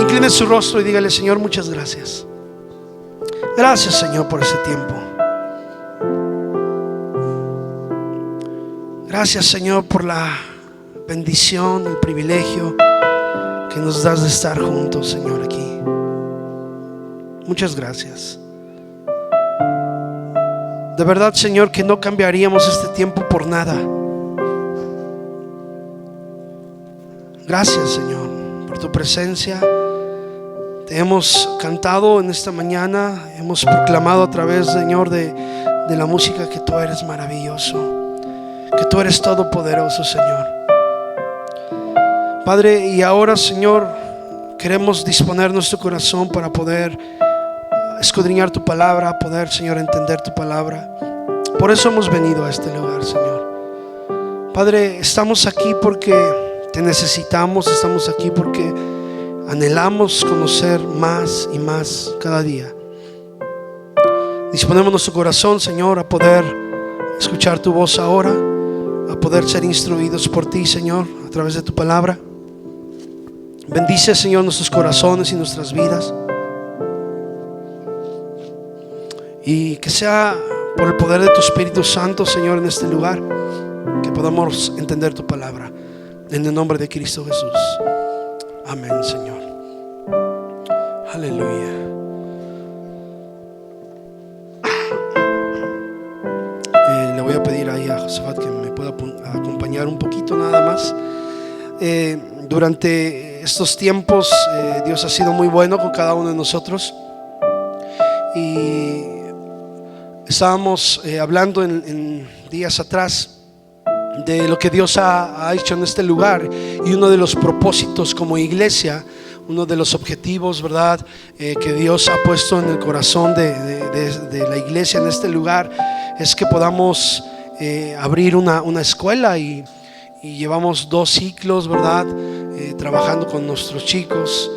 Incline su rostro y dígale: Señor, muchas gracias. Gracias, Señor, por ese tiempo. Gracias, Señor, por la bendición, el privilegio que nos das de estar juntos, Señor, aquí. Muchas gracias. De verdad, Señor, que no cambiaríamos este tiempo por nada. Gracias, Señor, por tu presencia. Te hemos cantado en esta mañana, hemos proclamado a través, Señor, de la música que tú eres maravilloso, que tú eres todopoderoso, Señor. Padre, y ahora, Señor, queremos disponer nuestro corazón para poder escudriñar tu palabra, poder, Señor, entender tu palabra. Por eso hemos venido a este lugar, Señor. Padre, estamos aquí porque te necesitamos, estamos aquí porque anhelamos conocer más y más cada día. Disponemos nuestro corazón, Señor, a poder escuchar tu voz ahora, a poder ser instruidos por ti, Señor, a través de tu palabra. Bendice, Señor, nuestros corazones y nuestras vidas, y que sea por el poder de tu Espíritu Santo, Señor, en este lugar, que podamos entender tu palabra. En el nombre de Cristo Jesús. Amén, Señor. Aleluya. Le voy a pedir ahí a Josafat que me pueda acompañar un poquito nada más. Durante estos tiempos Dios ha sido muy bueno con cada uno de nosotros, y estábamos hablando en días atrás de lo que Dios ha hecho en este lugar, y uno de los propósitos como iglesia, uno de los objetivos, ¿verdad?, que Dios ha puesto en el corazón de la iglesia en este lugar, es que podamos abrir una escuela, y llevamos 2 ciclos, ¿verdad?, trabajando con nuestros chicos.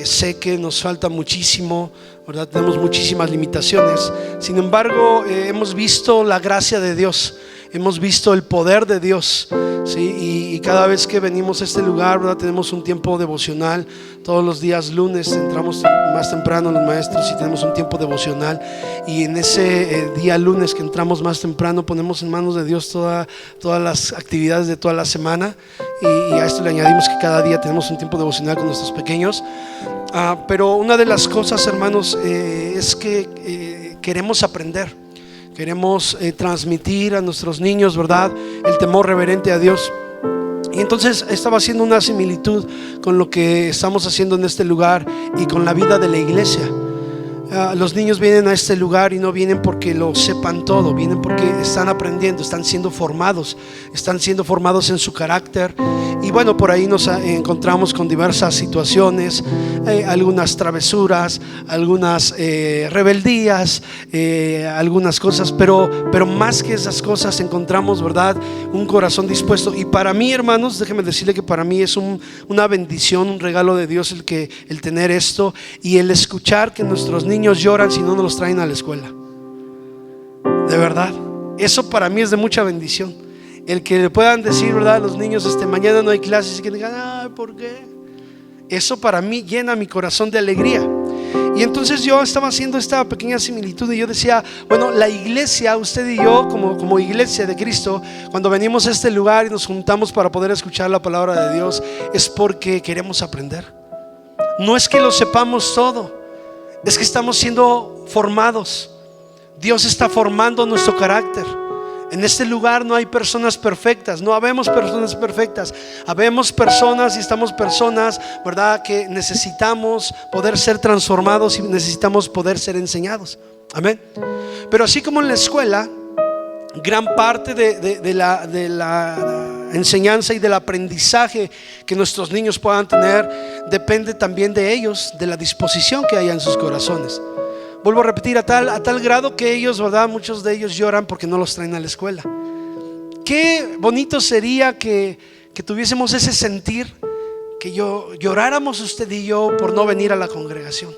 Sé que nos falta muchísimo, ¿verdad? Tenemos muchísimas limitaciones. Sin embargo, hemos visto la gracia de Dios, hemos visto el poder de Dios, ¿sí? Y cada vez que venimos a este lugar, ¿verdad?, tenemos un tiempo devocional. Todos los días lunes entramos más temprano los maestros y tenemos un tiempo devocional, y en ese día lunes que entramos más temprano ponemos en manos de Dios todas las actividades de toda la semana, y a esto le añadimos que cada día tenemos un tiempo devocional con nuestros pequeños. Pero una de las cosas, hermanos, es que queremos aprender, queremos transmitir a nuestros niños, ¿verdad?, el temor reverente a Dios. Y entonces estaba haciendo una similitud con lo que estamos haciendo en este lugar y con la vida de la iglesia. Los niños vienen a este lugar y no vienen porque lo sepan todo, vienen porque están aprendiendo, están siendo formados en su carácter. Y bueno, por ahí nos encontramos con diversas situaciones, algunas travesuras, algunas rebeldías, algunas cosas, pero más que esas cosas encontramos, ¿verdad?, un corazón dispuesto. Y para mí, hermanos, déjenme decirle que para mí es una bendición, un regalo de Dios el tener esto, y el escuchar que nuestros niños lloran si no nos los traen a la escuela. De verdad, eso para mí es de mucha bendición. El que le puedan decir, ¿verdad?, a los niños, mañana no hay clases, y que digan, ay, ¿por qué? Eso para mí llena mi corazón de alegría. Y entonces yo estaba haciendo esta pequeña similitud, y yo decía, bueno, la iglesia, usted y yo como iglesia de Cristo, cuando venimos a este lugar y nos juntamos para poder escuchar la palabra de Dios, es porque queremos aprender. No es que lo sepamos todo, es que estamos siendo formados. Dios está formando nuestro carácter. En este lugar no hay personas perfectas, no habemos personas perfectas, habemos personas y estamos personas, ¿verdad?, que necesitamos poder ser transformados y necesitamos poder ser enseñados. Amén. Pero así como en la escuela, gran parte de la enseñanza y del aprendizaje que nuestros niños puedan tener depende también de ellos, de la disposición que haya en sus corazones. Vuelvo a repetir, a tal grado que ellos, ¿verdad?, muchos de ellos lloran porque no los traen a la escuela. Qué bonito sería que tuviésemos ese sentir, que lloráramos usted y yo por no venir a la congregación.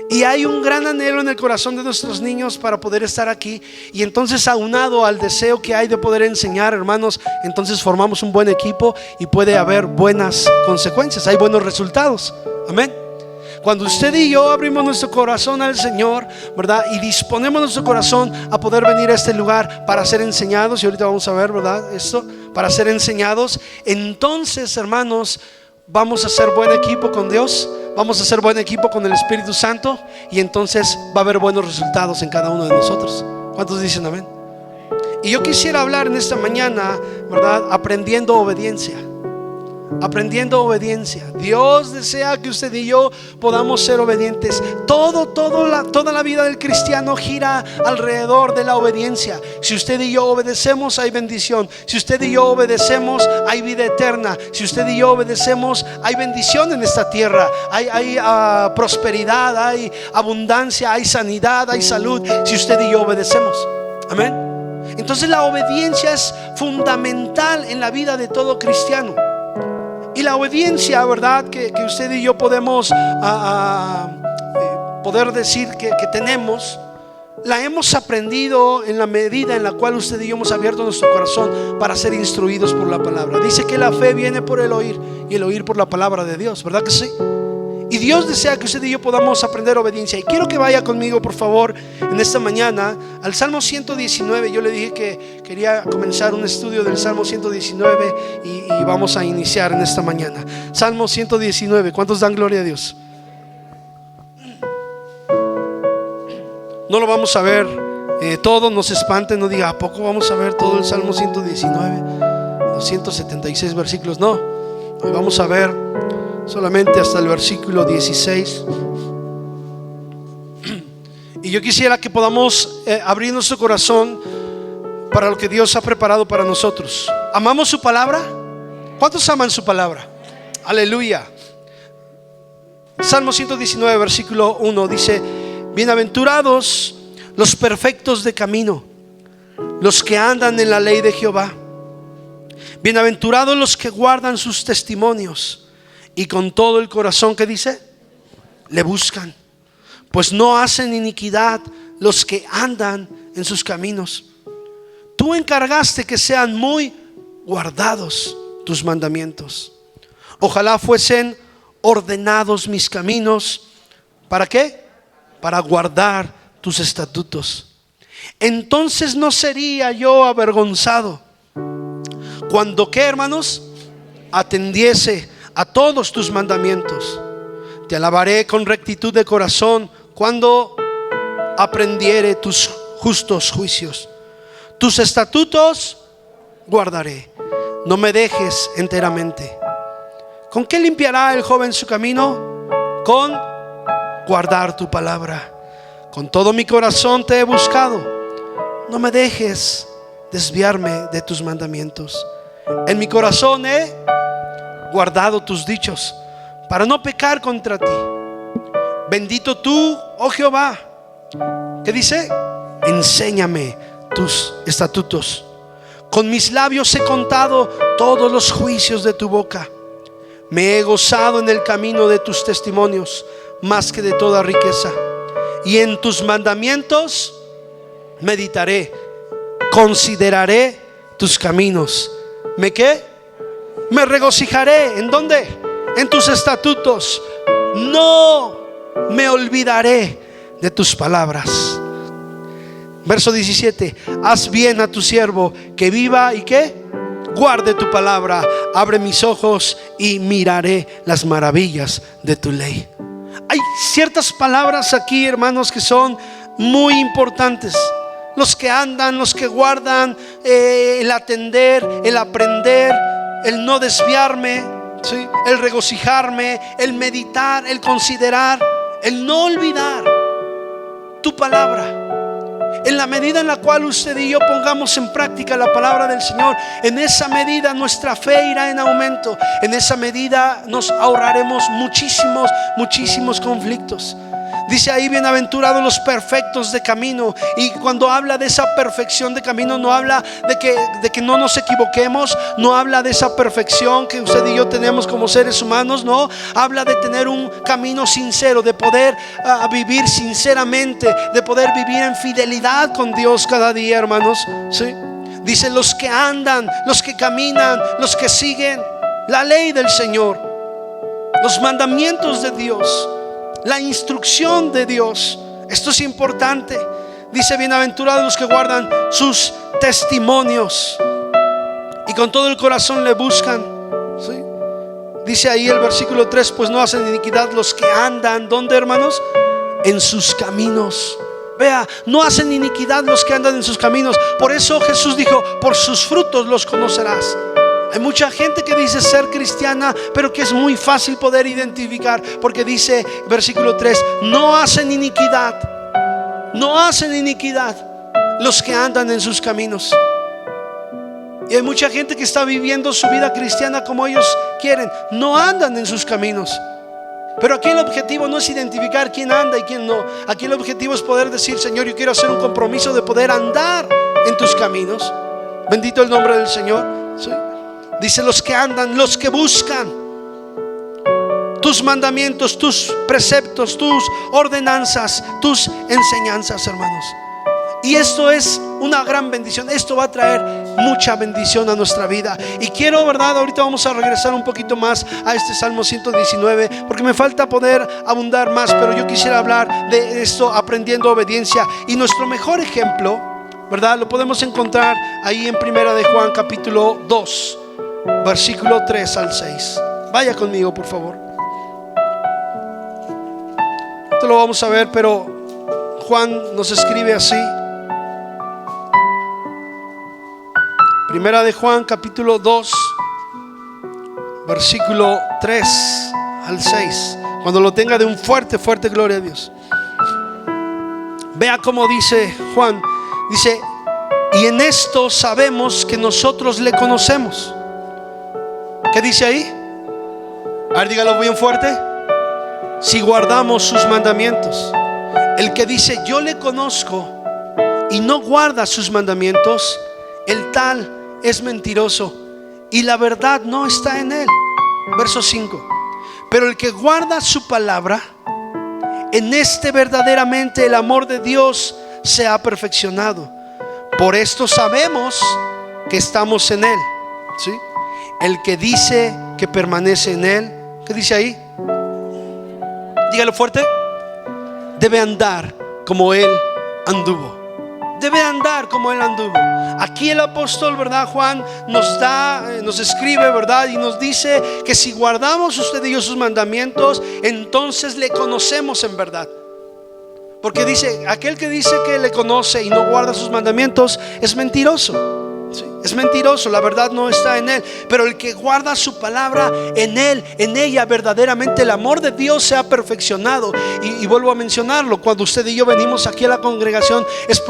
Y hay un gran anhelo en el corazón de nuestros niños para poder estar aquí. Y entonces, aunado al deseo que hay de poder enseñar, hermanos, entonces formamos un buen equipo y puede haber buenas consecuencias, hay buenos resultados. Amén. Cuando usted y yo abrimos nuestro corazón al Señor, ¿verdad? Y disponemos nuestro corazón a poder venir a este lugar para ser enseñados, y ahorita vamos a ver, ¿verdad? Esto, para ser enseñados, entonces, hermanos, vamos a ser buen equipo con Dios, vamos a ser buen equipo con el Espíritu Santo, y entonces va a haber buenos resultados en cada uno de nosotros. ¿Cuántos dicen amén? Y yo quisiera hablar en esta mañana, ¿verdad? Aprendiendo obediencia. Aprendiendo obediencia. Dios desea que usted y yo podamos ser obedientes. Toda la vida del cristiano gira alrededor de la obediencia. Si usted y yo obedecemos, hay bendición. Si usted y yo obedecemos, hay vida eterna. Si usted y yo obedecemos, hay bendición en esta tierra. Hay prosperidad, hay abundancia, hay sanidad, hay salud. Si usted y yo obedecemos. Amén. Entonces la obediencia es fundamental en la vida de todo cristiano. Y la obediencia, ¿verdad? Que usted y yo podemos poder decir que tenemos, la hemos aprendido en la medida en la cual usted y yo hemos abierto nuestro corazón para ser instruidos por la palabra. Dice que la fe viene por el oír, y el oír por la palabra de Dios, ¿verdad que sí? Y Dios desea que usted y yo podamos aprender obediencia. Y quiero que vaya conmigo, por favor, en esta mañana al Salmo 119. Yo le dije que quería comenzar un estudio del Salmo 119 y vamos a iniciar en esta mañana. Salmo 119. ¿Cuántos dan gloria a Dios? No lo vamos a ver todo, no se espante, no diga, ¿a poco vamos a ver todo el Salmo 119? Los 176 versículos, no. Hoy vamos a ver solamente hasta el versículo 16. Y yo quisiera que podamos abrir nuestro corazón para lo que Dios ha preparado para nosotros. ¿Amamos su palabra? ¿Cuántos aman su palabra? Aleluya. Salmo 119 versículo 1 dice: bienaventurados los perfectos de camino, los que andan en la ley de Jehová. Bienaventurados los que guardan sus testimonios y con todo el corazón, ¿qué dice? Le buscan. Pues no hacen iniquidad los que andan en sus caminos. Tú encargaste que sean muy guardados tus mandamientos. Ojalá fuesen ordenados mis caminos. ¿Para qué? Para guardar tus estatutos. Entonces no sería yo avergonzado cuando, ¿qué, hermanos? Atendiese a todos tus mandamientos. Te alabaré con rectitud de corazón cuando aprendiere tus justos juicios. Tus estatutos guardaré, no me dejes enteramente. ¿Con qué limpiará el joven su camino? Con guardar tu palabra. Con todo mi corazón te he buscado, no me dejes desviarme de tus mandamientos. En mi corazón he guardado tus dichos para no pecar contra ti. Bendito tú, oh Jehová. ¿Qué dice? Enséñame tus estatutos. Con mis labios he contado todos los juicios de tu boca. Me he gozado en el camino de tus testimonios más que de toda riqueza. Y en tus mandamientos meditaré, consideraré tus caminos. ¿Me qué? Me regocijaré. ¿En dónde? En tus estatutos. No me olvidaré de tus palabras. Verso 17. Haz bien a tu siervo, que viva y que guarde tu palabra. Abre mis ojos y miraré las maravillas de tu ley. Hay ciertas palabras aquí, hermanos, que son muy importantes. Los que andan, los que guardan, el atender, el aprender, el no desviarme, ¿sí? El regocijarme, el meditar, el considerar, el no olvidar tu palabra. En la medida en la cual usted y yo pongamos en práctica la palabra del Señor, en esa medida nuestra fe irá en aumento. En esa medida nos ahorraremos muchísimos conflictos. Dice ahí: bienaventurados los perfectos de camino. Y cuando habla de esa perfección de camino, no habla de que no nos equivoquemos, no habla de esa perfección que usted y yo tenemos como seres humanos. No, habla de tener un camino sincero, de poder vivir sinceramente, de poder vivir en fidelidad con Dios cada día, hermanos, ¿sí? Dice: los que andan, los que caminan, los que siguen la ley del Señor, los mandamientos de Dios, la instrucción de Dios. Esto es importante. Dice: bienaventurados los que guardan sus testimonios y con todo el corazón le buscan. ¿Sí? Dice ahí el versículo 3: pues no hacen iniquidad los que andan, ¿dónde, hermanos? En sus caminos. Vea, no hacen iniquidad los que andan en sus caminos. Por eso Jesús dijo: por sus frutos los conocerás. Hay mucha gente que dice ser cristiana, pero que es muy fácil poder identificar, porque dice versículo 3: no hacen iniquidad, no hacen iniquidad los que andan en sus caminos. Y hay mucha gente que está viviendo su vida cristiana como ellos quieren, no andan en sus caminos. Pero aquí el objetivo no es identificar quién anda y quién no. Aquí el objetivo es poder decir: Señor, yo quiero hacer un compromiso de poder andar en tus caminos. Bendito el nombre del Señor. ¿Sí? Dice: los que andan, los que buscan tus mandamientos, tus preceptos, tus ordenanzas, tus enseñanzas, hermanos. Y esto es una gran bendición. Esto va a traer mucha bendición a nuestra vida. Y quiero, ¿verdad? Ahorita vamos a regresar un poquito más a este Salmo 119, porque me falta poder abundar más, pero yo quisiera hablar de esto, aprendiendo obediencia. Y nuestro mejor ejemplo, ¿verdad? Lo podemos encontrar ahí en Primera de Juan capítulo 2, versículo 3 al 6. Vaya conmigo, por favor. Esto lo vamos a ver, pero Juan nos escribe así. Primera de Juan capítulo 2, versículo 3 al 6. Cuando lo tenga, de un fuerte, fuerte gloria a Dios. Vea cómo dice Juan. Dice: y en esto sabemos que nosotros le conocemos. ¿Qué dice ahí? A ver, dígalo bien fuerte. Si guardamos sus mandamientos. El que dice: yo le conozco, y no guarda sus mandamientos, el tal es mentiroso, y la verdad no está en él. Verso 5: pero el que guarda su palabra, en este verdaderamente el amor de Dios se ha perfeccionado. Por esto sabemos que estamos en él. ¿Sí? El que dice que permanece en él, ¿qué dice ahí? Dígalo fuerte. Debe andar como él anduvo. Debe andar como él anduvo. Aquí el apóstol, ¿verdad? Juan nos escribe, ¿verdad? Y nos dice que si guardamos usted y yo sus mandamientos, entonces le conocemos en verdad. Porque dice: aquel que dice que le conoce y no guarda sus mandamientos es mentiroso. ¿Sí? Es mentiroso, la verdad no está en él. Pero el que guarda su palabra, en él, en ella verdaderamente el amor de Dios se ha perfeccionado. Y vuelvo a mencionarlo: cuando usted y yo venimos aquí a la congregación, es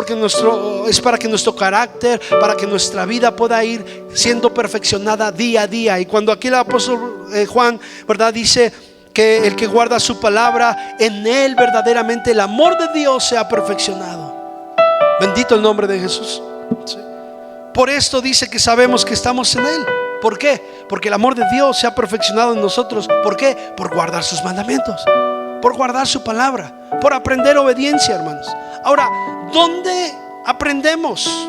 para que nuestro carácter, para que nuestra vida pueda ir siendo perfeccionada día a día. Y cuando aquí el apóstol Juan, ¿verdad?, dice que el que guarda su palabra, en él verdaderamente el amor de Dios se ha perfeccionado. Bendito el nombre de Jesús. ¿Sí? Por esto dice que sabemos que estamos en él. ¿Por qué? Porque el amor de Dios se ha perfeccionado en nosotros. ¿Por qué? Por guardar sus mandamientos, por guardar su palabra, por aprender obediencia, hermanos. Ahora, ¿dónde aprendemos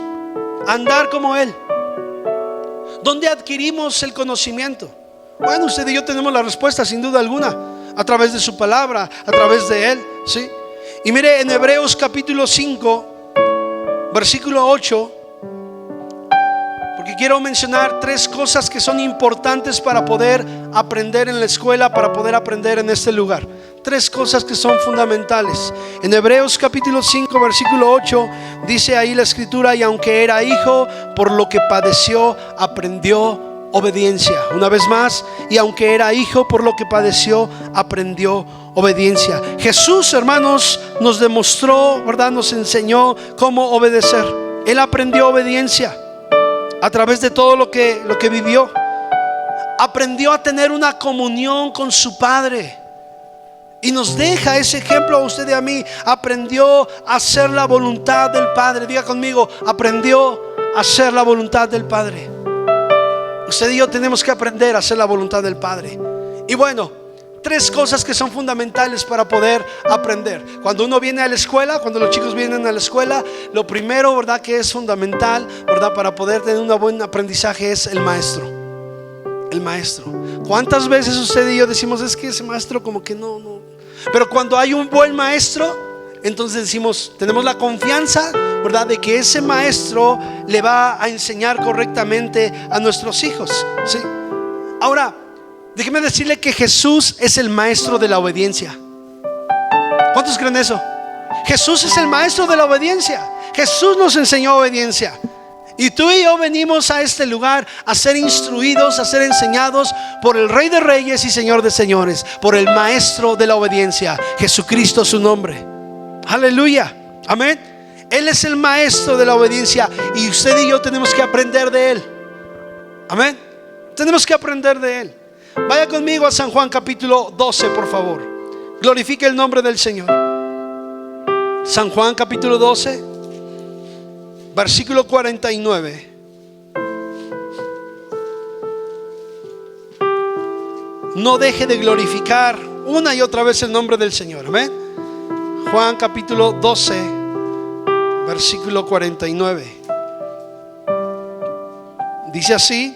a andar como él? ¿Dónde adquirimos el conocimiento? Bueno, usted y yo tenemos la respuesta sin duda alguna, a través de su palabra, a través de él. ¿Sí? Y mire, en Hebreos capítulo 5, versículo 8, porque quiero mencionar tres cosas que son importantes para poder aprender en la escuela, para poder aprender en este lugar. Tres cosas que son fundamentales. En Hebreos capítulo 5, versículo 8, dice ahí la escritura: y aunque era hijo, por lo que padeció, aprendió obediencia. Una vez más: y aunque era hijo, por lo que padeció, aprendió obediencia. Jesús, hermanos, nos demostró, ¿verdad?, nos enseñó cómo obedecer. Él aprendió obediencia a través de todo lo que vivió. Aprendió a tener una comunión con su Padre, y nos deja ese ejemplo a usted y a mí. Aprendió a hacer la voluntad del Padre. Diga conmigo: aprendió a hacer la voluntad del Padre. Usted y yo tenemos que aprender a hacer la voluntad del Padre. Y bueno, tres cosas que son fundamentales para poder aprender. Cuando uno viene a la escuela, cuando los chicos vienen a la escuela, lo primero, ¿verdad?, que es fundamental, ¿verdad?, para poder tener un buen aprendizaje es el maestro. El maestro. ¿Cuántas veces usted y yo decimos, es que ese maestro como que no? Pero cuando hay un buen maestro, entonces decimos, tenemos la confianza, ¿verdad?, de que ese maestro le va a enseñar correctamente a nuestros hijos, ¿sí? Ahora, déjeme decirle que Jesús es el maestro de la obediencia. ¿Cuántos creen eso? Jesús es el maestro de la obediencia. Jesús nos enseñó obediencia. Y tú y yo venimos a este lugar a ser instruidos, a ser enseñados por el Rey de Reyes y Señor de Señores, por el maestro de la obediencia, Jesucristo su nombre. Aleluya, amén. Él es el maestro de la obediencia y usted y yo tenemos que aprender de Él. Amén. Tenemos que aprender de Él. Vaya conmigo a San Juan capítulo 12, por favor. Glorifique el nombre del Señor. San Juan capítulo 12, versículo 49. No deje de glorificar una y otra vez el nombre del Señor. Amén. Juan capítulo 12, versículo 49. Dice así: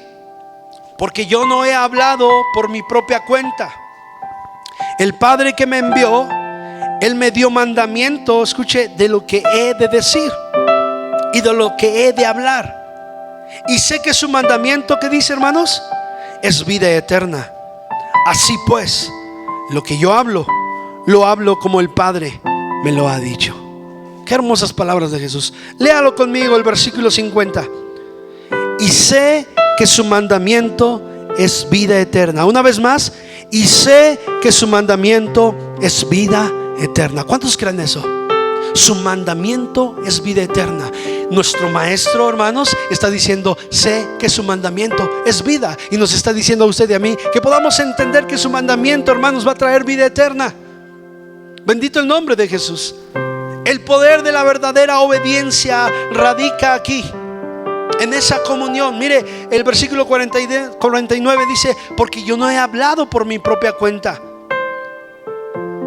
porque yo no he hablado por mi propia cuenta. El Padre que me envió, Él me dio mandamiento, escuche, de lo que he de decir y de lo que he de hablar. Y sé que su mandamiento, ¿qué dice, hermanos? Es vida eterna. Así pues, lo que yo hablo, lo hablo como el Padre me lo ha dicho. Qué hermosas palabras de Jesús. Léalo conmigo, el versículo 50. Y sé que su mandamiento es vida eterna. Una vez más, y sé que su mandamiento es vida eterna. ¿Cuántos creen eso? Su mandamiento es vida eterna. Nuestro maestro, hermanos, está diciendo, sé que su mandamiento es vida. Y nos está diciendo a usted y a mí que podamos entender que su mandamiento, hermanos, va a traer vida eterna. Bendito el nombre de Jesús. El poder de la verdadera obediencia radica aquí, en esa comunión. Mire, el versículo 49 dice: porque yo no he hablado por mi propia cuenta.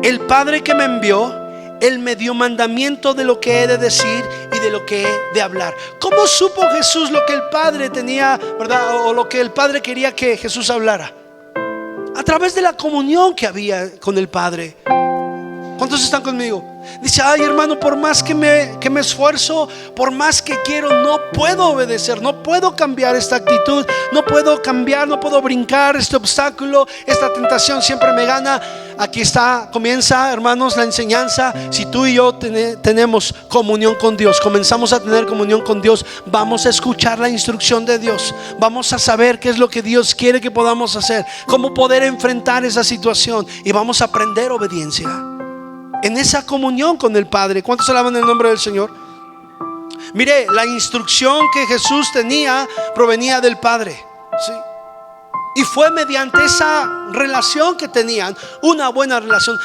El Padre que me envió, Él me dio mandamiento de lo que he de decir y de lo que he de hablar. ¿Cómo supo Jesús lo que el Padre tenía, verdad? O lo que el Padre quería que Jesús hablara. A través de la comunión que había con el Padre. ¿Cuántos están conmigo? Dice, ay hermano, por más que me esfuerzo, por más que quiero, no puedo obedecer, no puedo cambiar esta actitud, no puedo cambiar, no puedo brincar este obstáculo, esta tentación siempre me gana. Aquí está, comienza, hermanos, la enseñanza. Si tú y yo tenemos comunión con Dios, comenzamos a tener comunión con Dios, vamos a escuchar la instrucción de Dios, vamos a saber qué es lo que Dios quiere que podamos hacer, cómo poder enfrentar esa situación, y vamos a aprender obediencia en esa comunión con el Padre. ¿Cuántos alaban el nombre del Señor? Mire, la instrucción que Jesús tenía provenía del Padre, ¿sí? Y fue mediante esa relación que tenían, una buena relación.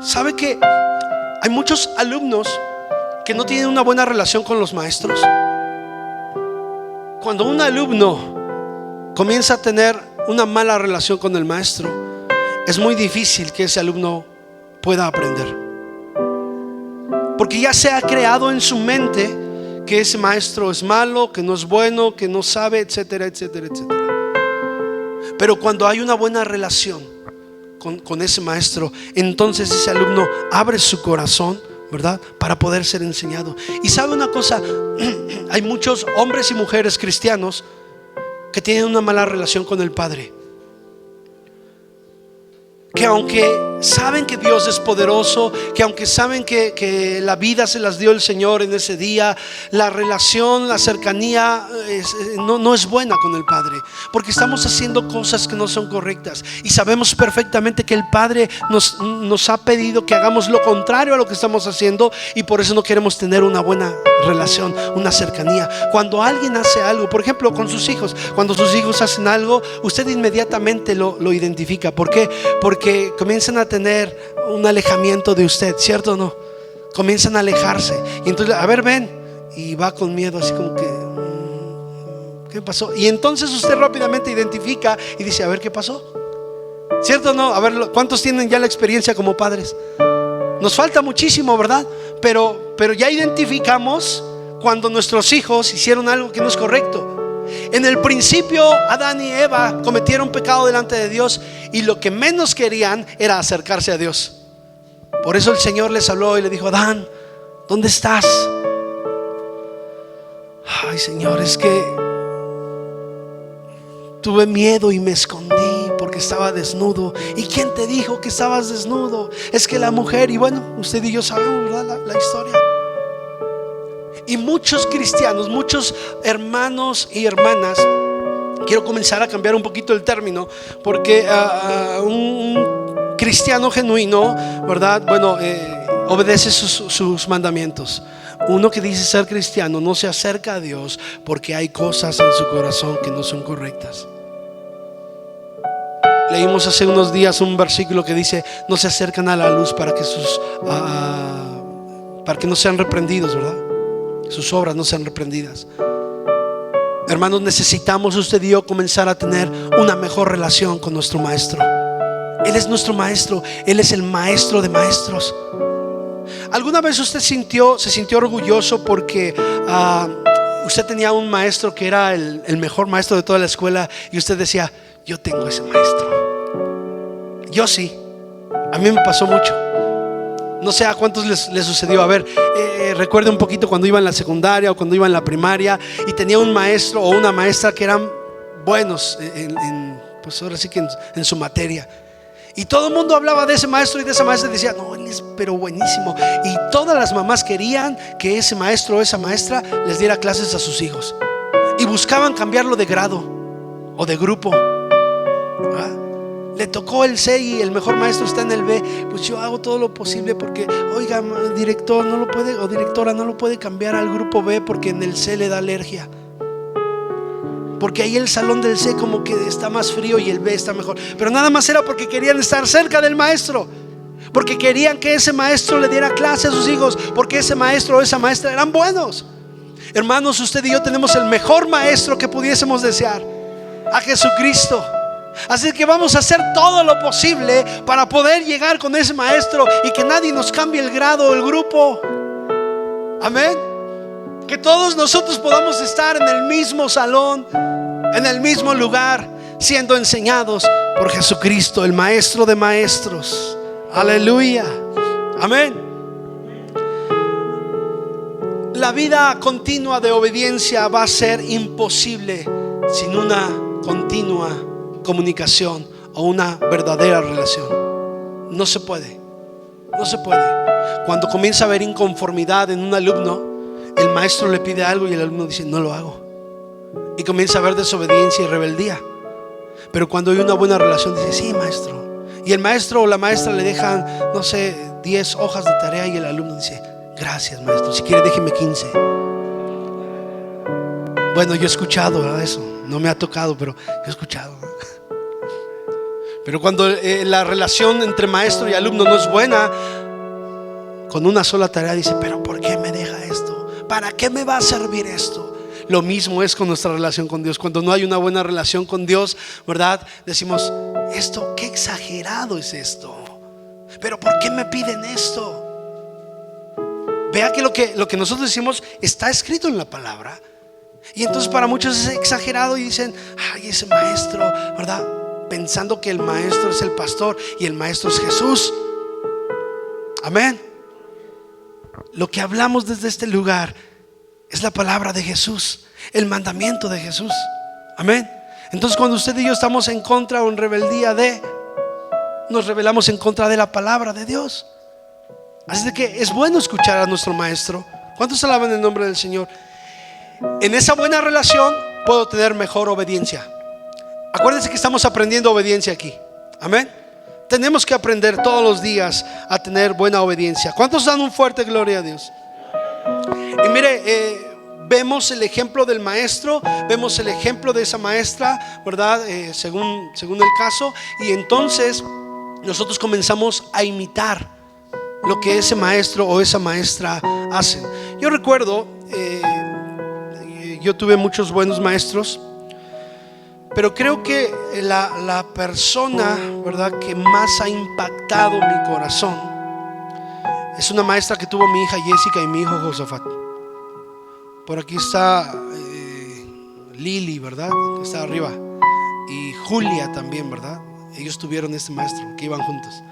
¿Sabe que hay muchos alumnos que no tienen una buena relación con los maestros? Cuando un alumno comienza a tener una mala relación con el maestro, es muy difícil que ese alumno pueda aprender, porque ya se ha creado en su mente que ese maestro es malo, que no es bueno, que no sabe, etcétera, etcétera, etcétera. Pero cuando hay una buena relación con ese maestro, entonces ese alumno abre su corazón, ¿verdad?, para poder ser enseñado. Y sabe una cosa, hay muchos hombres y mujeres cristianos que tienen una mala relación con el Padre, que aunque saben que Dios es poderoso, que aunque saben que la vida se las dio el Señor en ese día, la relación, la cercanía no es buena con el Padre, porque estamos haciendo cosas que no son correctas. Y sabemos perfectamente que el Padre nos ha pedido que hagamos lo contrario a lo que estamos haciendo, y por eso no queremos tener una buena relación, una cercanía. Cuando alguien hace algo, por ejemplo con sus hijos, cuando sus hijos hacen algo, usted inmediatamente lo identifica. ¿Por qué? Porque comienzan a tener un alejamiento de usted, ¿cierto o no? Comienzan a alejarse, y entonces, a ver, ven, y va con miedo, así como que ¿qué pasó? Y entonces usted rápidamente identifica y dice, a ver, ¿qué pasó? ¿Cierto o no? A ver, ¿cuántos tienen ya la experiencia como padres? Nos falta muchísimo, ¿verdad? Pero ya identificamos cuando nuestros hijos hicieron algo que no es correcto. En el principio, Adán y Eva cometieron pecado delante de Dios y lo que menos querían era acercarse a Dios. Por eso el Señor les habló y le dijo: Adán, ¿dónde estás? Ay, Señor, es que tuve miedo y me escondí porque estaba desnudo. ¿Y quién te dijo que estabas desnudo? Es que la mujer, y bueno, usted y yo sabemos, ¿verdad? La historia. Y muchos cristianos, muchos hermanos y hermanas, quiero comenzar a cambiar un poquito el término, porque un cristiano genuino, ¿verdad? Bueno, obedece sus mandamientos. Uno que dice ser cristiano no se acerca a Dios porque hay cosas en su corazón que no son correctas. Leímos hace unos días un versículo que dice: no se acercan a la luz para que no sean reprendidos, ¿verdad? Sus obras no sean reprendidas. Hermanos, necesitamos usted y yo comenzar a tener una mejor relación con nuestro maestro. Él es nuestro maestro. Él es el maestro de maestros. ¿Alguna vez usted se sintió orgulloso porque usted tenía un maestro que era el mejor maestro de toda la escuela y usted decía: yo tengo ese maestro? Yo sí, a mí me pasó mucho. No sé a cuántos les sucedió. A ver, recuerde un poquito cuando iba en la secundaria o cuando iba en la primaria y tenía un maestro o una maestra que eran buenos pues ahora sí que en su materia. Y todo el mundo hablaba de ese maestro y de esa maestra y decía: no, él es pero buenísimo. Y todas las mamás querían que ese maestro o esa maestra les diera clases a sus hijos y buscaban cambiarlo de grado o de grupo. Le tocó el C y el mejor maestro está en el B. Pues yo hago todo lo posible porque, oiga, el director no lo puede, o directora no lo puede cambiar al grupo B porque en el C le da alergia, porque ahí el salón del C como que está más frío y el B está mejor. Pero nada más era porque querían estar cerca del maestro, porque querían que ese maestro le diera clase a sus hijos, porque ese maestro o esa maestra eran buenos. Hermanos, usted y yo tenemos el mejor maestro que pudiésemos desear, a Jesucristo. Así que vamos a hacer todo lo posible para poder llegar con ese maestro y que nadie nos cambie el grado o el grupo. Amén. Que todos nosotros podamos estar en el mismo salón, en el mismo lugar, siendo enseñados por Jesucristo, el maestro de maestros. Aleluya. Amén. La vida continua de obediencia va a ser imposible sin una continua comunicación o una verdadera relación. No se puede. No se puede. Cuando comienza a haber inconformidad en un alumno, el maestro le pide algo y el alumno dice: no lo hago. Y comienza a haber desobediencia y rebeldía. Pero cuando hay una buena relación, dice: sí, maestro. Y el maestro o la maestra le dejan, no sé, 10 hojas de tarea y el alumno dice: gracias, maestro, si quiere déjeme 15. Bueno, yo he escuchado, ¿verdad? Eso no me ha tocado, pero yo he escuchado. Pero cuando la relación entre maestro y alumno no es buena, con una sola tarea dice: pero ¿por qué me deja esto? ¿Para qué me va a servir esto? Lo mismo es con nuestra relación con Dios. Cuando no hay una buena relación con Dios, ¿verdad? Decimos: esto, qué exagerado es esto. Pero ¿por qué me piden esto? Vea que lo que nosotros decimos está escrito en la palabra. Y entonces para muchos es exagerado y dicen: ay, ese maestro, ¿verdad? Pensando que el maestro es el pastor y el maestro es Jesús. Amén. Lo que hablamos desde este lugar es la palabra de Jesús, el mandamiento de Jesús. Amén. Entonces cuando usted y yo estamos en contra o en rebeldía nos rebelamos en contra de la palabra de Dios. Así de que es bueno escuchar a nuestro maestro. ¿Cuántos alaban el nombre del Señor? En esa buena relación puedo tener mejor obediencia. Acuérdense que estamos aprendiendo obediencia aquí. Amén. Tenemos que aprender todos los días a tener buena obediencia. ¿Cuántos dan un fuerte gloria a Dios? Y mire, vemos el ejemplo del maestro, vemos el ejemplo de esa maestra, ¿verdad? Según el caso. Y entonces nosotros comenzamos a imitar lo que ese maestro o esa maestra hacen. Yo recuerdo, yo tuve muchos buenos maestros, pero creo que la persona, ¿verdad?, que más ha impactado mi corazón es una maestra que tuvo mi hija Jessica y mi hijo Josafat. Por aquí está Lili, ¿verdad? Que está arriba. Y Julia también, ¿verdad? Ellos tuvieron este maestro, que iban juntos.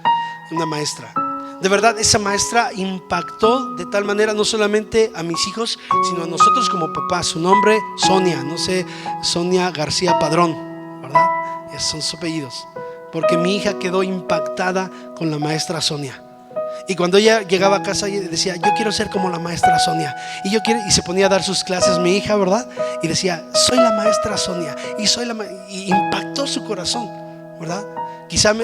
Una maestra. De verdad, esa maestra impactó de tal manera no solamente a mis hijos, sino a nosotros como papás. Su nombre, Sonia, no sé, Sonia García Padrón, ¿verdad? Esos son sus apellidos. Porque mi hija quedó impactada con la maestra Sonia. Y cuando ella llegaba a casa, ella decía: yo quiero ser como la maestra Sonia. Y se ponía a dar sus clases mi hija, ¿verdad? Y decía: soy la maestra Sonia. Y impactó su corazón, ¿verdad? Quizá mi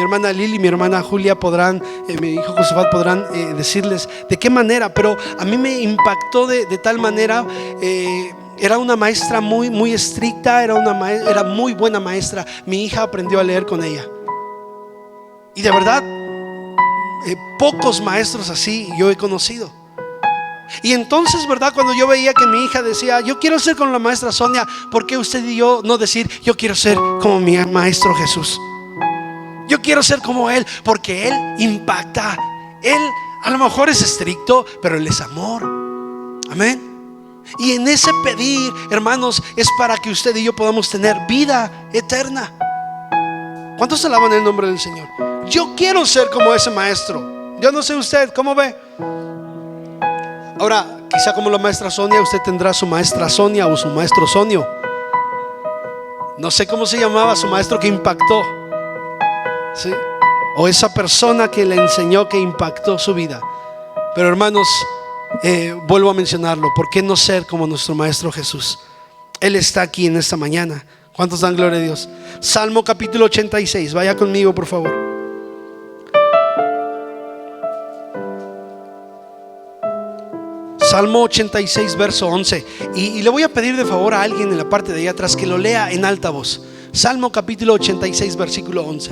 hermana Lili, mi hermana Julia podrán, mi hijo Josafat podrán decirles de qué manera, pero a mí me impactó de tal manera. Era una maestra muy estricta, era muy buena maestra. Mi hija aprendió a leer con ella. Y de verdad, pocos maestros así yo he conocido. Y entonces, ¿verdad? Cuando yo veía que mi hija decía: yo quiero ser como la maestra Sonia, ¿por qué usted y yo no decir: yo quiero ser como mi maestro Jesús? Yo quiero ser como Él, porque Él impacta. Él a lo mejor es estricto, pero Él es amor. Amén. Y en ese pedir, hermanos, es para que usted y yo podamos tener vida eterna. ¿Cuántos alaban el nombre del Señor? Yo quiero ser como ese maestro. Yo no sé usted, ¿cómo ve? Ahora, quizá como la maestra Sonia, usted tendrá su maestra Sonia o su maestro Sonio. No sé cómo se llamaba su maestro que impactó, ¿sí? O esa persona que le enseñó, que impactó su vida. Pero hermanos, vuelvo a mencionarlo: ¿por qué no ser como nuestro maestro Jesús? Él está aquí en esta mañana. ¿Cuántos dan gloria a Dios? Salmo capítulo 86, vaya conmigo por favor. Salmo 86 verso 11. Y le voy a pedir de favor a alguien en la parte de allá atrás que lo lea en alta voz. Salmo capítulo 86 versículo 11.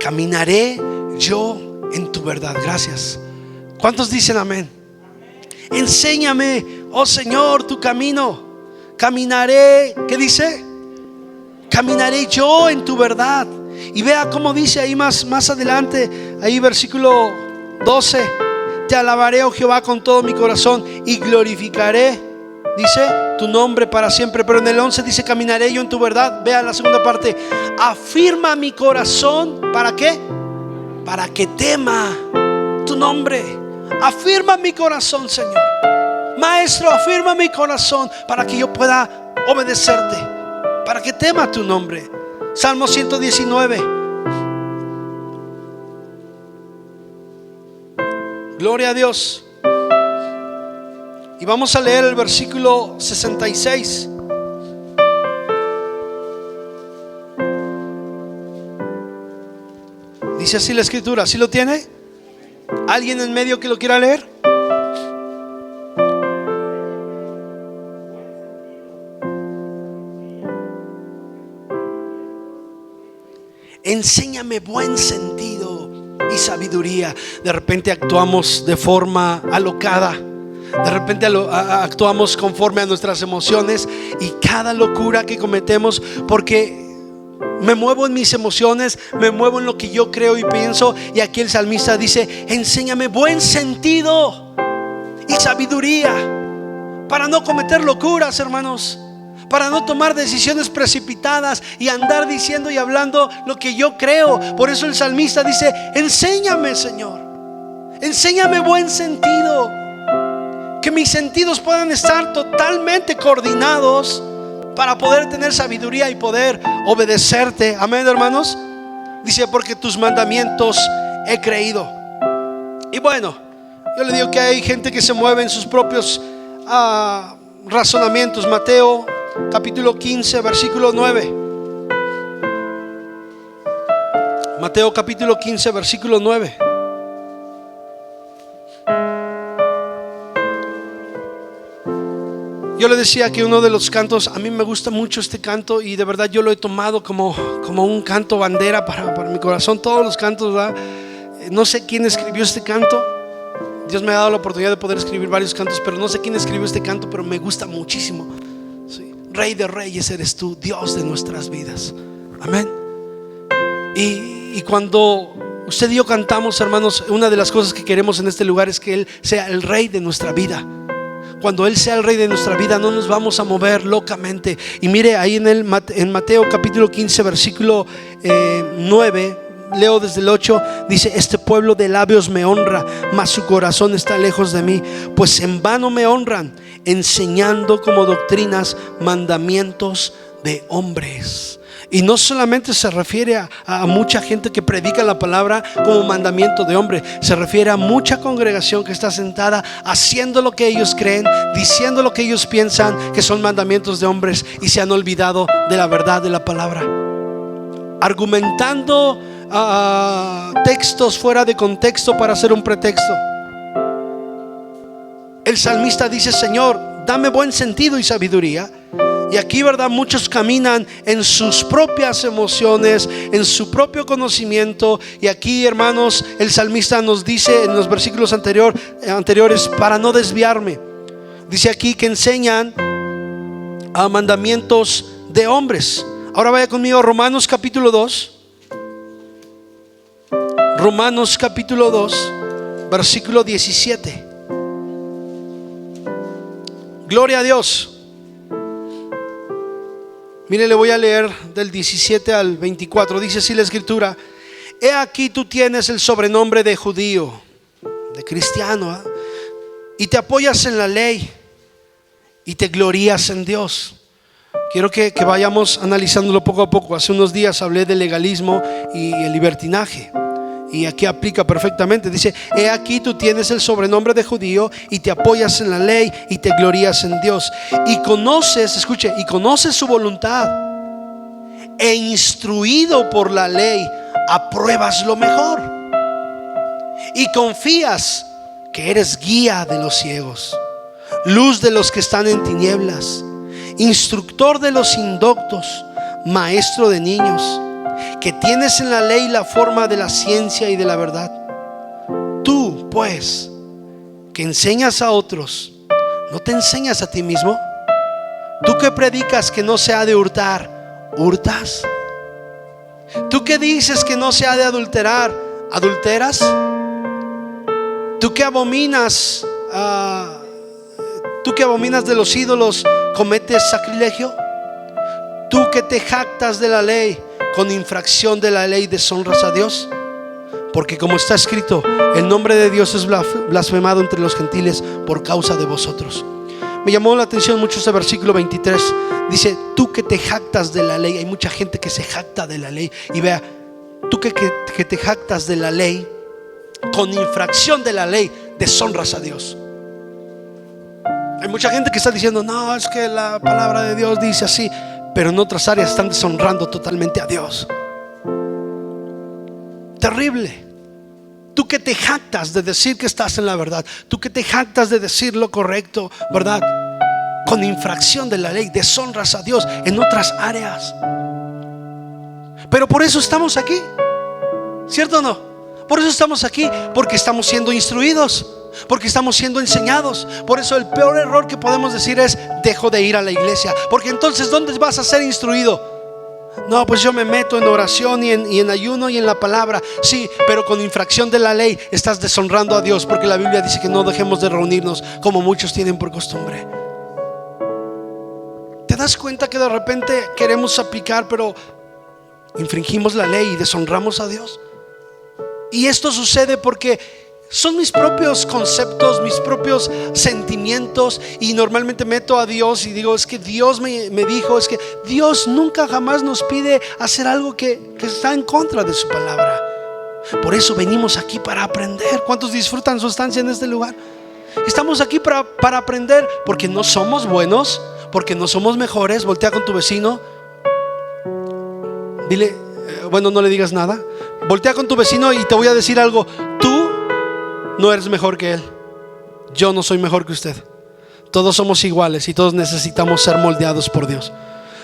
Caminaré yo en tu verdad. Gracias. ¿Cuántos dicen amén? Enséñame, oh Señor, tu camino. Caminaré, ¿qué dice? Caminaré yo en tu verdad. Y vea cómo dice ahí más adelante, ahí versículo 12: te alabaré, oh Jehová, con todo mi corazón, y glorificaré, dice, tu nombre para siempre. Pero en el 11 dice: caminaré yo en tu verdad. Vea la segunda parte: afirma mi corazón. ¿Para qué? Para que tema tu nombre. Afirma mi corazón, Señor. Maestro, afirma mi corazón para que yo pueda obedecerte, para que tema tu nombre. Salmo 119. Gloria a Dios. Y vamos a leer el versículo 66. Dice así la escritura. ¿Sí lo tiene? ¿Alguien en medio que lo quiera leer? Enséñame buen sentido y sabiduría. De repente actuamos de forma alocada. De repente actuamos conforme a nuestras emociones, y cada locura que cometemos, porque me muevo en mis emociones, me muevo en lo que yo creo y pienso. Y aquí el salmista dice: enséñame buen sentido y sabiduría, para no cometer locuras, hermanos, para no tomar decisiones precipitadas y andar diciendo y hablando lo que yo creo. Por eso el salmista dice: enséñame, Señor, enséñame buen sentido, que mis sentidos puedan estar totalmente coordinados para poder tener sabiduría y poder obedecerte. Amén, hermanos. Dice: porque tus mandamientos he creído. Y bueno, yo le digo que hay gente que se mueve en sus propios razonamientos. Mateo capítulo 15 versículo 9. Mateo capítulo 15 versículo 9. Yo le decía que uno de los cantos, a mí me gusta mucho este canto, y de verdad yo lo he tomado como un canto bandera para mi corazón. Todos los cantos, ¿verdad? No sé quién escribió este canto. Dios me ha dado la oportunidad de poder escribir varios cantos, pero no sé quién escribió este canto, pero me gusta muchísimo. Sí. Rey de reyes eres tú, Dios de nuestras vidas. Amén. Y Y cuando usted y yo cantamos, hermanos, una de las cosas que queremos en este lugar es que Él sea el rey de nuestra vida. Cuando Él sea el rey de nuestra vida, no nos vamos a mover locamente. Y mire ahí en Mateo capítulo 15 versículo 9, leo desde el 8, dice: este pueblo de labios me honra, mas su corazón está lejos de mí, pues en vano me honran, enseñando como doctrinas mandamientos de hombres. Y no solamente se refiere a mucha gente que predica la palabra como mandamiento de hombre, se refiere a mucha congregación que está sentada haciendo lo que ellos creen, diciendo lo que ellos piensan que son mandamientos de hombres, y se han olvidado de la verdad de la palabra, argumentando textos fuera de contexto para hacer un pretexto. El salmista dice: Señor, dame buen sentido y sabiduría. Y aquí, ¿verdad?, muchos caminan en sus propias emociones, en su propio conocimiento. Y aquí, hermanos, el salmista nos dice en los versículos anteriores, para no desviarme, dice aquí que enseñan a mandamientos de hombres. Ahora vaya conmigo a Romanos capítulo 2. Romanos capítulo 2, versículo 17. Gloria a Dios. Mire, le voy a leer del 17 al 24. Dice así la escritura: he aquí tú tienes el sobrenombre de judío, de cristiano, y te apoyas en la ley y te glorías en Dios. Quiero que vayamos analizándolo poco a poco. Hace unos días hablé del legalismo y el libertinaje, y aquí aplica perfectamente. Dice: he aquí tú tienes el sobrenombre de judío y te apoyas en la ley y te glorías en Dios, y conoces, escuche, y conoces su voluntad, e instruido por la ley apruebas lo mejor, y confías que eres guía de los ciegos, luz de los que están en tinieblas, instructor de los indoctos, maestro de niños, que tienes en la ley la forma de la ciencia y de la verdad. Tú, pues, que enseñas a otros, ¿no te enseñas a ti mismo? Tú que predicas que no se ha de hurtar, ¿hurtas? Tú que dices que no se ha de adulterar, ¿adulteras? Tú que abominas de los ídolos, ¿cometes sacrilegio? Tú que te jactas de la ley, con infracción de la ley deshonras a Dios. Porque como está escrito, el nombre de Dios es blasfemado entre los gentiles por causa de vosotros. Me llamó la atención mucho ese versículo 23. Dice: tú que te jactas de la ley. Hay mucha gente que se jacta de la ley. Y vea, tú que te jactas de la ley, con infracción de la ley deshonras a Dios. Hay mucha gente que está diciendo: no, es que la palabra de Dios dice así, pero en otras áreas están deshonrando totalmente a Dios. Terrible. Tú que te jactas de decir que estás en la verdad, tú que te jactas de decir lo correcto, ¿verdad?, con infracción de la ley deshonras a Dios en otras áreas. Pero por eso estamos aquí, ¿cierto o no? Por eso estamos aquí, porque estamos siendo instruidos, porque estamos siendo enseñados. Por eso el peor error que podemos decir es: dejo de ir a la iglesia. Porque entonces, ¿dónde vas a ser instruido? No, pues yo me meto en oración y en ayuno y en la palabra. Sí, pero con infracción de la ley estás deshonrando a Dios, porque la Biblia dice que no dejemos de reunirnos como muchos tienen por costumbre. ¿Te das cuenta que de repente queremos aplicar, pero infringimos la ley y deshonramos a Dios? Y esto sucede porque son mis propios conceptos, mis propios sentimientos, y normalmente meto a Dios y digo: es que Dios me dijo. Es que Dios nunca jamás nos pide hacer algo que está en contra de su palabra. Por eso venimos aquí, para aprender. ¿Cuántos disfrutan su estancia en este lugar? Estamos aquí para aprender, porque no somos buenos, porque no somos mejores. Voltea con tu vecino, dile, bueno, no le digas nada. Voltea con tu vecino y te voy a decir algo: tú no eres mejor que él. Yo no soy mejor que usted. Todos somos iguales y todos necesitamos ser moldeados por Dios.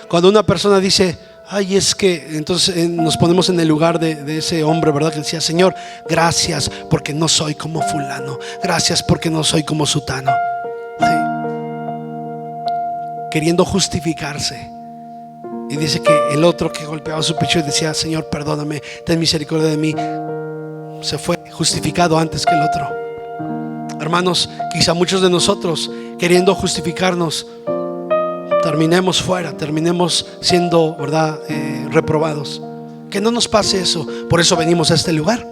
Cuando una persona dice: ay, es que, entonces nos ponemos en el lugar de ese hombre, ¿verdad?, que decía: Señor, gracias porque no soy como fulano, gracias porque no soy como sutano. Sí. Queriendo justificarse. Y dice que el otro que golpeaba su pecho y decía: Señor, perdóname, ten misericordia de mí, se fue justificado antes que el otro. Hermanos, quizá muchos de nosotros, queriendo justificarnos, terminemos fuera, terminemos siendo, ¿verdad?, reprobados. Que no nos pase eso. Por eso venimos a este lugar,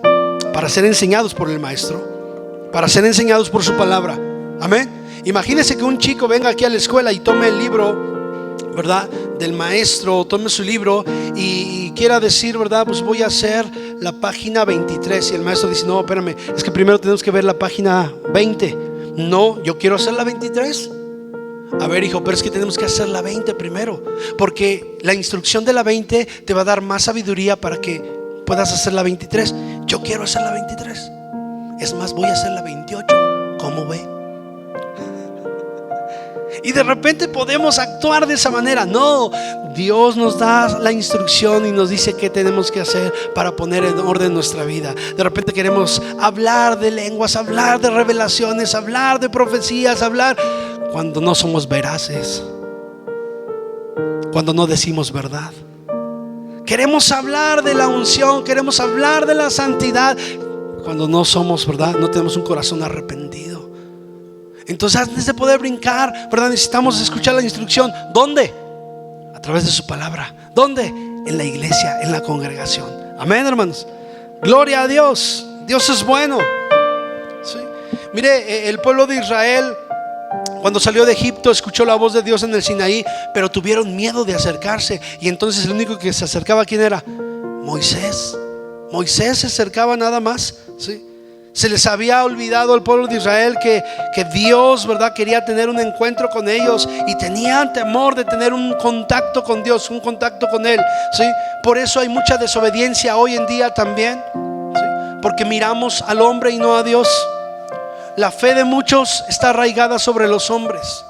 para ser enseñados por el Maestro, para ser enseñados por su palabra. Amén. Imagínense que un chico venga aquí a la escuela y tome el libro, ¿verdad?, del maestro, tome su libro y quiera decir, ¿verdad?, pues voy a hacer la página 23. Y el maestro dice: no, espérame, es que primero tenemos que ver la página 20. No, yo quiero hacer la 23. A ver, hijo, pero es que tenemos que hacer la 20 primero, porque la instrucción de la 20 te va a dar más sabiduría para que puedas hacer la 23. Yo quiero hacer la 23. Es más, voy a hacer la 28. ¿Cómo ve? Y de repente podemos actuar de esa manera. No, Dios nos da la instrucción y nos dice qué tenemos que hacer para poner en orden nuestra vida. De repente queremos hablar de lenguas, hablar de revelaciones, hablar de profecías, hablar cuando no somos veraces, cuando no decimos verdad. Queremos hablar de la unción, queremos hablar de la santidad, cuando no somos, ¿verdad?, no tenemos un corazón arrepentido. Entonces, antes de poder brincar, ¿verdad?, necesitamos escuchar la instrucción. ¿Dónde? A través de su palabra. ¿Dónde? En la iglesia, en la congregación. Amén, hermanos. Gloria a Dios. Dios es bueno. ¿Sí? Mire, el pueblo de Israel, cuando salió de Egipto, escuchó la voz de Dios en el Sinaí, pero tuvieron miedo de acercarse. Y entonces el único que se acercaba, ¿quién era? Moisés. Moisés se acercaba nada más. ¿Sí? Se les había olvidado al pueblo de Israel que Dios, ¿verdad?, quería tener un encuentro con ellos, y tenían temor de tener un contacto con Dios, un contacto con Él. ¿Sí? Por eso hay mucha desobediencia hoy en día también. ¿Sí? Porque miramos al hombre y no a Dios. La fe de muchos está arraigada sobre los hombres.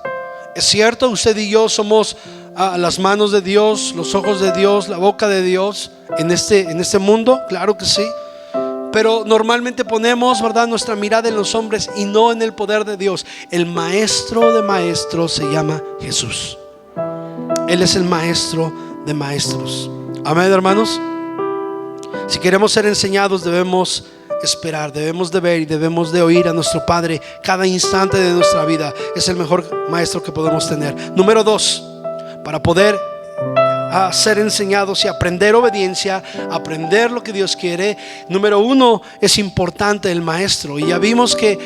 Es cierto, usted y yo somos las manos de Dios, los ojos de Dios, la boca de Dios en este mundo, claro que sí. Pero normalmente ponemos, ¿verdad?, nuestra mirada en los hombres y no en el poder de Dios. El maestro de maestros se llama Jesús. Él es el maestro de maestros. Amén, hermanos. Si queremos ser enseñados, debemos esperar, debemos de ver y debemos de oír a nuestro Padre cada instante de nuestra vida. Es el mejor maestro que podemos tener. Número 2, para poder ser enseñados y aprender obediencia, aprender lo que Dios quiere. Número 1, es importante el maestro. Y ya vimos que,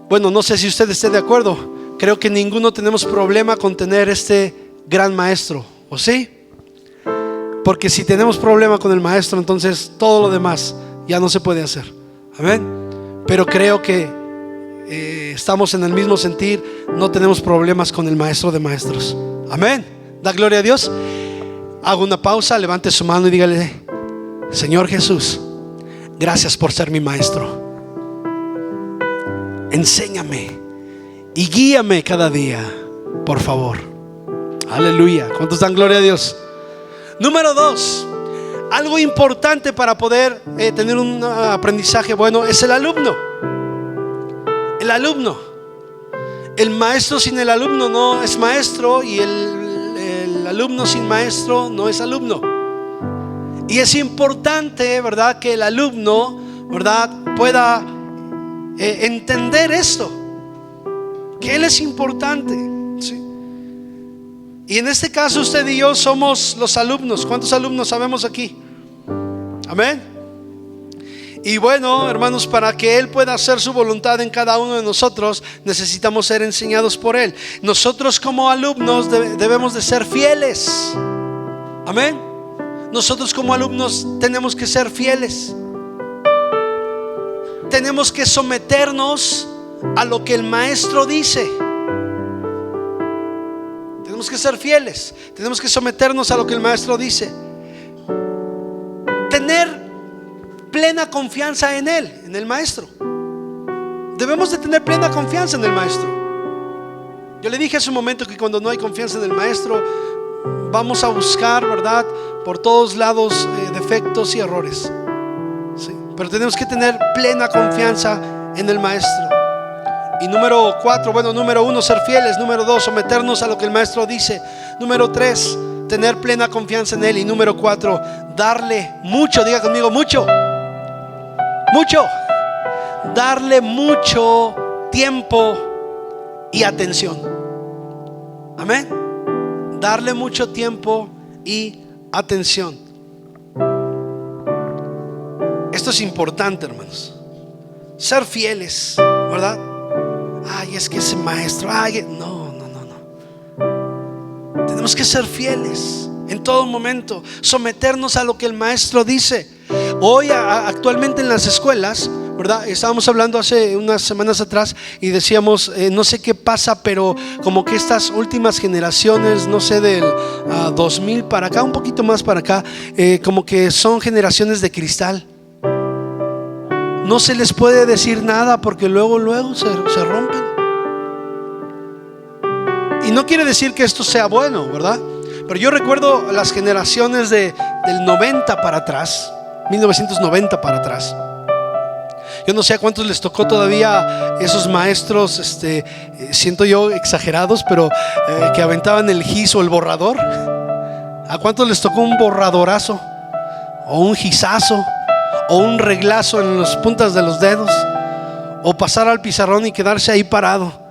bueno, no sé si usted esté de acuerdo, creo que ninguno tenemos problema con tener este gran maestro, ¿o sí? Porque si tenemos problema con el maestro, entonces todo lo demás ya no se puede hacer. Amén. Pero creo que estamos en el mismo sentir. No tenemos problemas con el maestro de maestros. Amén. Da gloria a Dios. Hago una pausa, levante su mano y dígale: Señor Jesús, gracias por ser mi maestro. Enséñame y guíame cada día, por favor. Aleluya. ¿Cuántos dan gloria a Dios? Número 2, algo importante para poder tener un aprendizaje bueno es el alumno. El alumno. El maestro sin el alumno no es maestro, y el alumno sin maestro no es alumno. Y es importante, ¿verdad?, que el alumno, ¿verdad?, pueda entender esto, que él es importante. ¿Sí? Y en este caso usted y yo somos los alumnos. ¿Cuántos alumnos sabemos aquí? Amén. Y bueno, hermanos, para que Él pueda hacer su voluntad en cada uno de nosotros, necesitamos ser enseñados por Él. Nosotros como alumnos debemos de ser fieles. Amén. Nosotros como alumnos tenemos que ser fieles. Tenemos que someternos a lo que el maestro dice. Tenemos que ser fieles. Tenemos que someternos a lo que el maestro dice. Tener plena confianza en Él, en el maestro. Debemos de tener plena confianza en el maestro. Yo le dije hace un momento que cuando no hay confianza en el maestro, vamos a buscar, ¿verdad?, por todos lados defectos y errores. ¿Sí? Pero tenemos que tener plena confianza en el maestro. Y número 4, bueno, número 1, ser fieles. Número 2, someternos a lo que el maestro dice. Número 3, tener plena confianza en Él. Y número 4, darle mucho, diga conmigo, mucho, darle mucho tiempo y atención. Amén. Darle mucho tiempo y atención. Esto es importante, hermanos. Ser fieles, ¿verdad? Ay, es que ese maestro, no. Tenemos que ser fieles en todo momento, someternos a lo que el maestro dice. Hoy actualmente en las escuelas, ¿verdad? Estábamos hablando hace unas semanas atrás y decíamos, no sé qué pasa, pero como que estas últimas generaciones, no sé, del 2000 para acá, un poquito más para acá, como que son generaciones de cristal. No se les puede decir nada porque luego se rompen. Y no quiere decir que esto sea bueno, ¿verdad? Pero yo recuerdo las generaciones del 90 para atrás, 1990 para atrás. Yo no sé a cuántos les tocó todavía esos maestros, siento yo exagerados, pero que aventaban el gis o el borrador. ¿A cuántos les tocó un borradorazo? O un gisazo, o un reglazo en las puntas de los dedos, o pasar al pizarrón y quedarse ahí parado.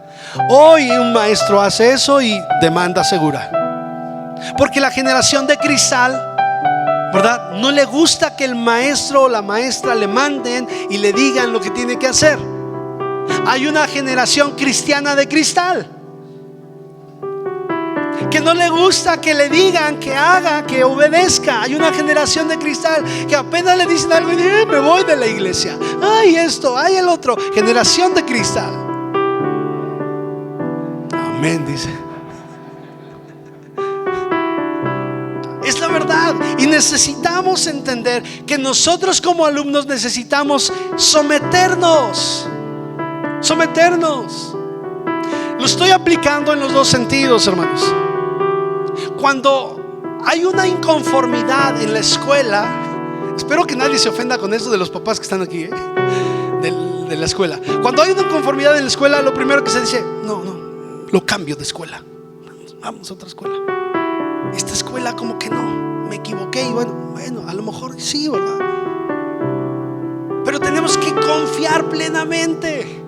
Hoy un maestro hace eso y demanda segura, porque la generación de cristal, ¿verdad?, no le gusta que el maestro o la maestra le manden y le digan lo que tiene que hacer. Hay una generación cristiana de cristal que no le gusta que le digan, que haga, que obedezca. Hay una generación de cristal que apenas le dicen algo y me voy de la iglesia. Ay, esto, ay, el otro. Generación de cristal. Amén, dice. Es la verdad. Y necesitamos entender que nosotros como alumnos necesitamos someternos. Lo estoy aplicando en los dos sentidos, hermanos. Cuando hay una inconformidad en la escuela, espero que nadie se ofenda con eso de los papás que están aquí, de la escuela. Cuando hay una inconformidad en la escuela, lo primero que se dice, no, lo cambio de escuela. Vamos a otra escuela. Esta escuela como que no, me equivoqué. Y bueno, a lo mejor sí, ¿verdad? Pero tenemos que confiar plenamente.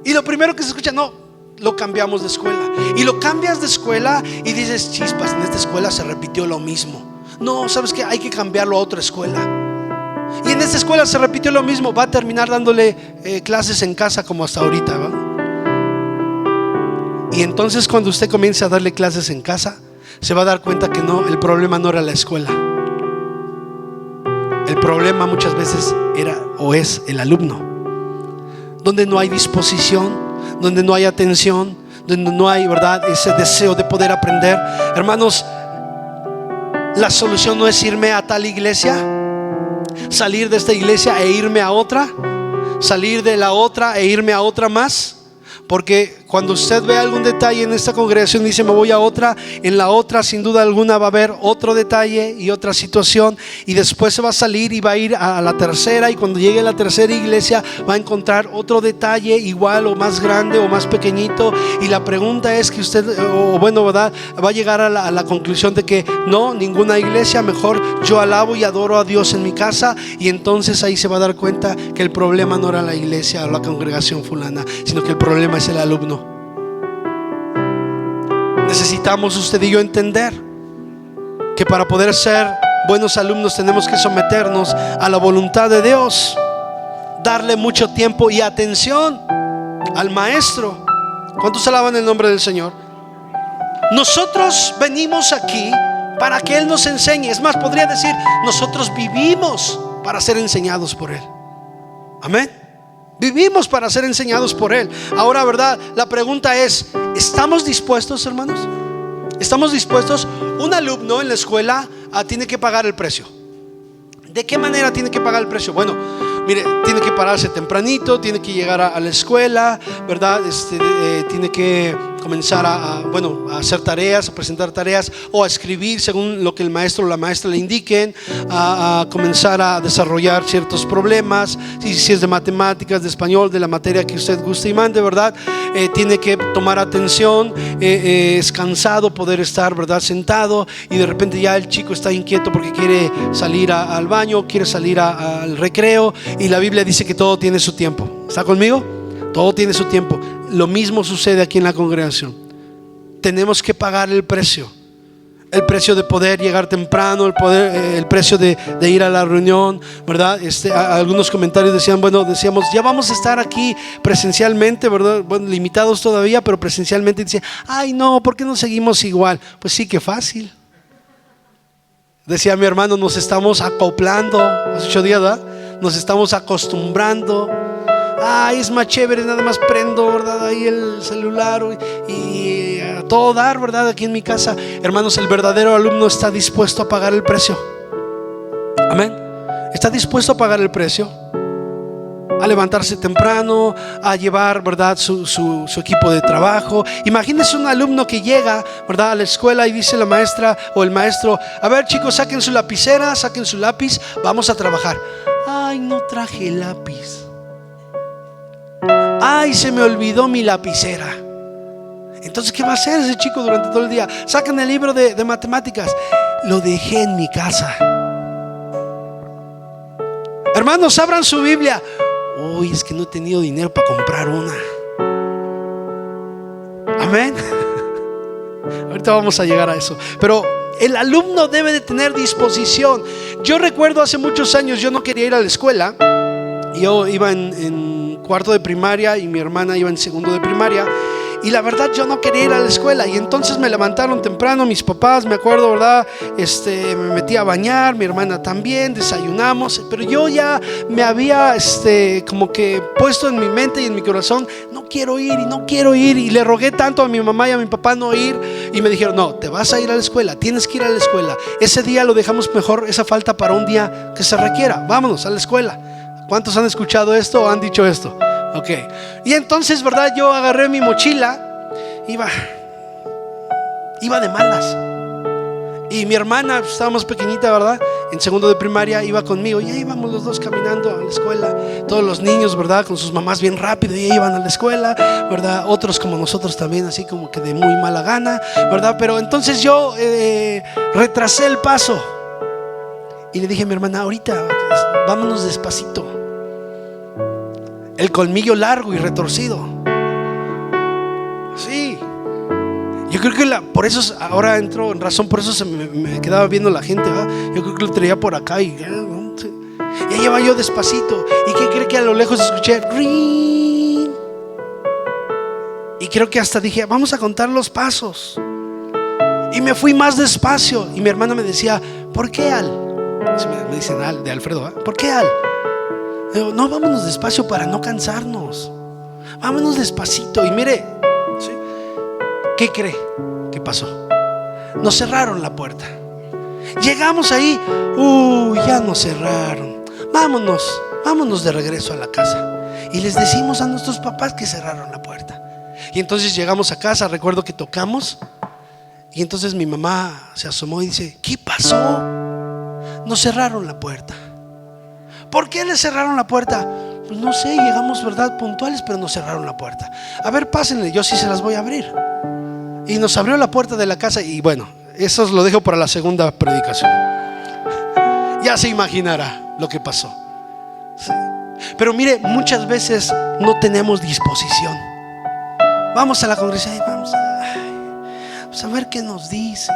Y lo primero que se escucha, no, lo cambiamos de escuela. Y lo cambias de escuela y dices, chispas, en esta escuela se repitió lo mismo. No, ¿sabes qué? Hay que cambiarlo a otra escuela. Y en esta escuela se repitió lo mismo. Va a terminar dándole clases en casa como hasta ahorita, ¿verdad? Y entonces cuando usted comience a darle clases en casa, se va a dar cuenta que no, el problema no era la escuela. El problema muchas veces era o es el alumno, donde no hay disposición, donde no hay atención, donde no hay, ¿verdad?, ese deseo de poder aprender. Hermanos, la solución no es irme a tal iglesia, salir de esta iglesia e irme a otra, salir de la otra e irme a otra más. Porque cuando usted ve algún detalle en esta congregación y dice me voy a otra, en la otra sin duda alguna va a haber otro detalle y otra situación, y después se va a salir y va a ir a la tercera, y cuando llegue a la tercera iglesia va a encontrar otro detalle igual o más grande o más pequeñito. Y la pregunta es que usted, ¿verdad?, va a llegar a la conclusión de que no, ninguna iglesia, mejor yo alabo y adoro a Dios en mi casa. Y entonces ahí se va a dar cuenta que el problema no era la iglesia o la congregación fulana, sino que el problema es el alumno. Necesitamos usted y yo entender que para poder ser buenos alumnos tenemos que someternos a la voluntad de Dios, darle mucho tiempo y atención al maestro. ¿Cuántos alaban el nombre del Señor? Nosotros venimos aquí para que Él nos enseñe. Es más, podría decir, nosotros vivimos para ser enseñados por Él. Amén. Vivimos para ser enseñados por Él. Ahora, ¿verdad?, la pregunta es, ¿estamos dispuestos, hermanos? ¿Estamos dispuestos? Un alumno en la escuela tiene que pagar el precio. ¿De qué manera tiene que pagar el precio? Bueno, mire, tiene que pararse tempranito, tiene que llegar a la escuela, ¿verdad? Tiene que comenzar a hacer tareas, a presentar tareas o a escribir según lo que el maestro o la maestra le indiquen, a comenzar a desarrollar ciertos problemas, si es de matemáticas, de español, de la materia que usted guste y mande, ¿verdad? Tiene que tomar atención, es cansado poder estar, ¿verdad?, sentado, y de repente ya el chico está inquieto porque quiere salir al baño, quiere salir al recreo, y la Biblia dice que todo tiene su tiempo. ¿Está conmigo? Todo tiene su tiempo. Lo mismo sucede aquí en la congregación. Tenemos que pagar el precio de poder llegar temprano, el precio de ir a la reunión, ¿verdad? Algunos comentarios decíamos, ya vamos a estar aquí presencialmente, ¿verdad? Bueno, limitados todavía, pero presencialmente. Dice, ay no, ¿por qué no seguimos igual? Pues sí, qué fácil. Decía mi hermano, nos estamos acoplando. Hace 8 días, ¿verdad? Nos estamos acostumbrando. Ay, es más chévere, nada más prendo, ¿verdad?, ahí el celular y a todo dar, ¿verdad? Aquí en mi casa. Hermanos, el verdadero alumno está dispuesto a pagar el precio. Amén. Está dispuesto a pagar el precio, a levantarse temprano, a llevar, ¿verdad?, su equipo de trabajo. Imagínense un alumno que llega, ¿verdad?, a la escuela y dice la maestra o el maestro, a ver chicos, saquen su lapicera, saquen su lápiz, vamos a trabajar. Ay, no traje lápiz. Ay, se me olvidó mi lapicera. Entonces, ¿qué va a hacer ese chico durante todo el día? Sacan el libro de matemáticas. Lo dejé en mi casa. Hermanos, abran su Biblia. Uy, es que no he tenido dinero para comprar una. Amén. Ahorita vamos a llegar a eso. Pero el alumno debe de tener disposición. Yo recuerdo hace muchos años, yo no quería ir a la escuela. Yo iba en cuarto de primaria y mi hermana iba en segundo de primaria, y la verdad yo no quería ir a la escuela, y entonces me levantaron temprano mis papás, me acuerdo, ¿verdad? Me metí a bañar, mi hermana también, desayunamos, pero yo ya me había como que puesto en mi mente y en mi corazón, no quiero ir, y le rogué tanto a mi mamá y a mi papá no ir, y me dijeron, no, te vas a ir a la escuela, tienes que ir a la escuela, ese día lo dejamos mejor, esa falta, para un día que se requiera, vámonos a la escuela. ¿Cuántos han escuchado esto o han dicho esto? Ok. Y entonces, ¿verdad? Yo agarré mi mochila, iba de malas. Y mi hermana, estaba más pequeñita, ¿verdad?, en segundo de primaria, iba conmigo. Y ahí íbamos los dos caminando a la escuela. Todos los niños, ¿verdad?, con sus mamás bien rápido, y iban a la escuela, ¿verdad? Otros como nosotros también, así como que de muy mala gana, ¿verdad? Pero entonces yo retrasé el paso. Y le dije a mi hermana, ahorita, vámonos despacito. El colmillo largo y retorcido. Sí. Yo creo que por eso ahora entro en razón. Por eso me quedaba viendo la gente, ¿verdad? Yo creo que lo traía por acá y ahí iba yo despacito. ¿Y qué cree que a lo lejos escuché? ¡Ring! Y creo que hasta dije, vamos a contar los pasos. Y me fui más despacio. Y mi hermana me decía, ¿por qué, Al? Me dicen Al, de Alfredo, ¿eh? ¿Por qué, Al? Digo, no, vámonos despacio para no cansarnos. Vámonos despacito. Y mire, ¿sí?, ¿qué cree que pasó? Nos cerraron la puerta. Llegamos ahí. Ya nos cerraron. Vámonos de regreso a la casa. Y les decimos a nuestros papás que cerraron la puerta. Y entonces llegamos a casa. Recuerdo que tocamos. Y entonces mi mamá se asomó y dice, ¿qué pasó? Nos cerraron la puerta. ¿Por qué le cerraron la puerta? Pues no sé, llegamos, ¿verdad?, puntuales, pero nos cerraron la puerta. A ver, pásenle, yo sí se las voy a abrir. Y nos abrió la puerta de la casa. Y bueno, eso lo dejo para la segunda predicación. Ya se imaginará lo que pasó. Sí. Pero mire, muchas veces no tenemos disposición. Vamos a la congregación y vamos pues a ver qué nos dice,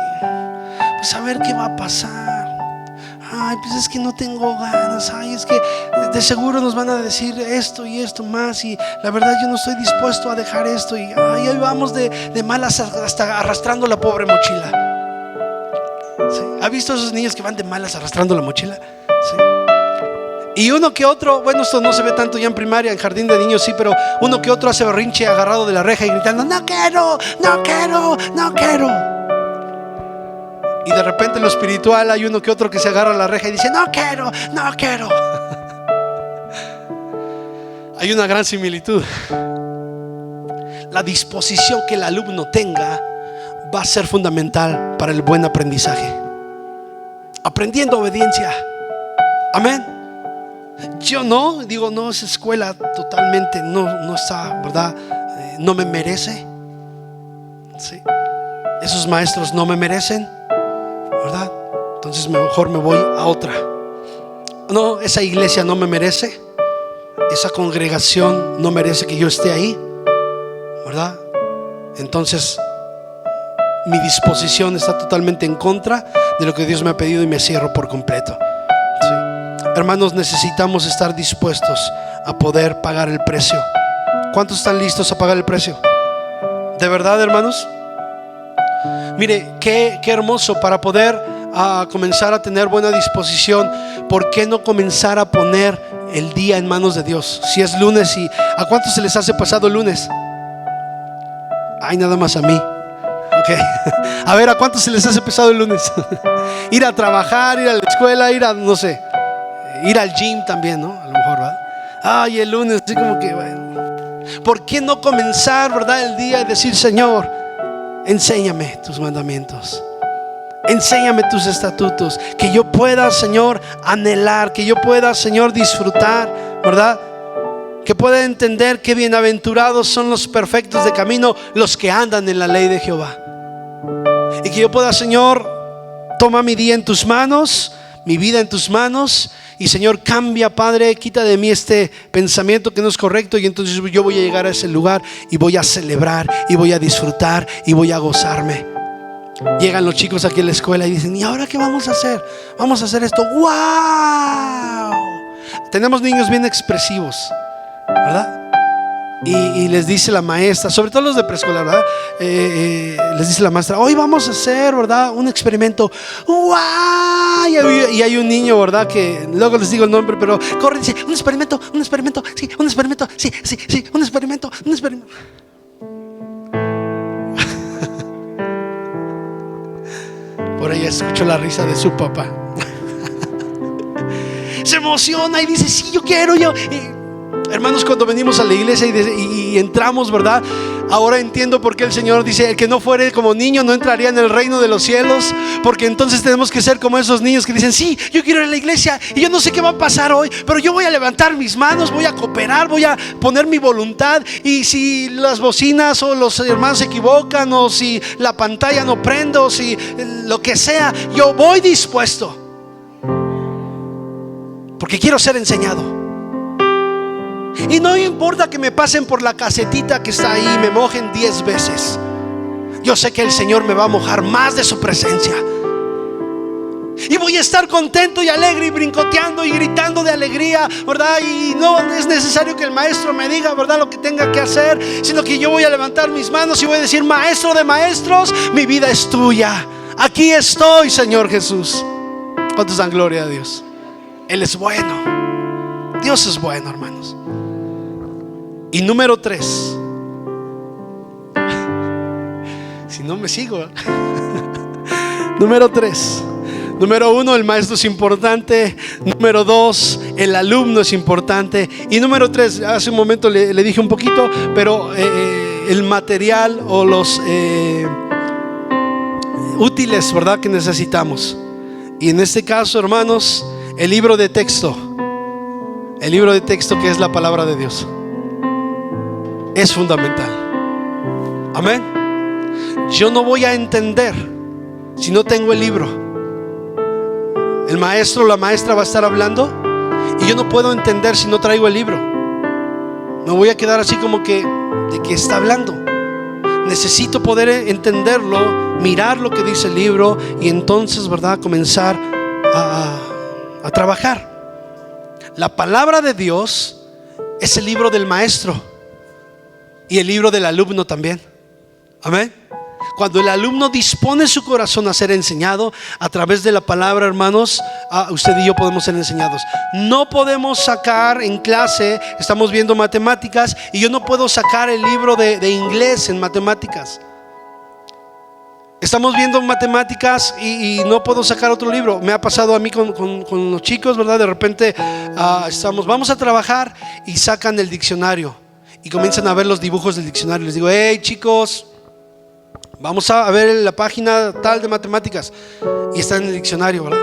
pues a ver qué va a pasar. Ay, pues es que no tengo ganas. Ay, es que de seguro nos van a decir esto y esto más, y la verdad yo no estoy dispuesto a dejar esto. Y ay, hoy vamos de malas, hasta arrastrando la pobre mochila. ¿Sí? ¿Ha visto esos niños que van de malas arrastrando la mochila? ¿Sí? Y uno que otro, bueno, esto no se ve tanto ya en primaria, en jardín de niños sí, pero uno que otro hace berrinche agarrado de la reja y gritando, no quiero. Y de repente en lo espiritual hay uno que otro que se agarra a la reja y dice, no quiero. Hay una gran similitud. la disposición que el alumno tenga va a ser fundamental para el buen aprendizaje. Aprendiendo obediencia. Amén. Yo no digo, no, esa escuela totalmente no está, ¿verdad? No me merece. ¿Sí? Esos maestros no me merecen, ¿verdad? Entonces mejor me voy a otra. No, esa iglesia no me merece. Esa congregación no merece que yo esté ahí, ¿verdad? Entonces mi disposición está totalmente en contra de lo que Dios me ha pedido y me cierro por completo. ¿Sí? Hermanos, necesitamos estar dispuestos a poder pagar el precio. ¿Cuántos están listos a pagar el precio? ¿De verdad, hermanos? Mire, qué hermoso para poder comenzar a tener buena disposición. ¿Por qué no comenzar a poner el día en manos de Dios? Si es lunes, y ¿a cuántos se les hace pasado el lunes? Ay, nada más a mí. Okay. A ver, ¿a cuántos se les hace pesado el lunes? Ir a trabajar, ir a la escuela, ir a, no sé, ir al gym también, ¿no? A lo mejor, ¿verdad? Ay, el lunes, así como que, bueno. ¿Por qué no comenzar, verdad, el día y decir: Señor, enséñame tus mandamientos, enséñame tus estatutos, que yo pueda, Señor, anhelar, que yo pueda, Señor, disfrutar, ¿verdad? Que pueda entender que bienaventurados son los perfectos de camino, los que andan en la ley de Jehová. Y que yo pueda, Señor, toma mi día en tus manos, mi vida en tus manos. Y Señor, cambia, Padre, quita de mí este pensamiento que no es correcto. Y entonces yo voy a llegar a ese lugar y voy a celebrar, y voy a disfrutar, y voy a gozarme. Llegan los chicos aquí a la escuela y dicen: ¿y ahora qué vamos a hacer? Vamos a hacer esto. ¡Wow! Tenemos niños bien expresivos, ¿verdad? Y les dice la maestra, sobre todo los de preescolar, ¿verdad? Les dice la maestra: hoy vamos a hacer, ¿verdad?, un experimento. ¡Wow! Y hay un niño, ¿verdad?, que luego les digo el nombre, pero corre y dice: un experimento, sí, un experimento, sí, un experimento. Por ahí escucho la risa de su papá. Se emociona y dice: sí, yo quiero. Hermanos, cuando venimos a la iglesia y entramos, ¿verdad? Ahora entiendo por qué el Señor dice: el que no fuere como niño no entraría en el reino de los cielos. Porque entonces tenemos que ser como esos niños que dicen: sí, yo quiero ir a la iglesia y yo no sé qué va a pasar hoy, pero yo voy a levantar mis manos, voy a cooperar, voy a poner mi voluntad. Y si las bocinas o los hermanos se equivocan, o si la pantalla no prende, o si lo que sea, yo voy dispuesto, porque quiero ser enseñado. Y no importa que me pasen por la casetita que está ahí y me mojen 10 veces. Yo sé que el Señor me va a mojar más de su presencia. Y voy a estar contento y alegre y brincoteando y gritando de alegría, ¿verdad? Y no es necesario que el maestro me diga, ¿verdad?, lo que tenga que hacer, sino que yo voy a levantar mis manos y voy a decir: Maestro de maestros, mi vida es tuya. Aquí estoy, Señor Jesús. ¿Cuántos dan gloria a Dios? Él es bueno. Dios es bueno, hermanos. Y número 3, si no me sigo. Número 3. Número 1, el maestro es importante. Número 2, el alumno es importante. Y número 3, hace un momento le dije un poquito, pero el material o los útiles, ¿verdad?, que necesitamos. Y en este caso, hermanos, el libro de texto. El libro de texto, que es la palabra de Dios, es fundamental. Amén. Yo no voy a entender si no tengo el libro. El maestro o la maestra va a estar hablando y yo no puedo entender si no traigo el libro. Me voy a quedar así como que: ¿de qué está hablando? Necesito poder entenderlo, mirar lo que dice el libro y entonces, ¿verdad?, comenzar a trabajar. La palabra de Dios es el libro del maestro y el libro del alumno también. Amén. Cuando el alumno dispone su corazón a ser enseñado a través de la palabra, hermanos, usted y yo podemos ser enseñados. No podemos sacar en clase, estamos viendo matemáticas, y yo no puedo sacar el libro de inglés en matemáticas. Estamos viendo matemáticas y no puedo sacar otro libro. Me ha pasado a mí con los chicos, ¿verdad? De repente vamos a trabajar y sacan el diccionario. y comienzan a ver los dibujos del diccionario. Les digo: hey chicos, vamos a ver la página tal de matemáticas, y está en el diccionario, ¿verdad?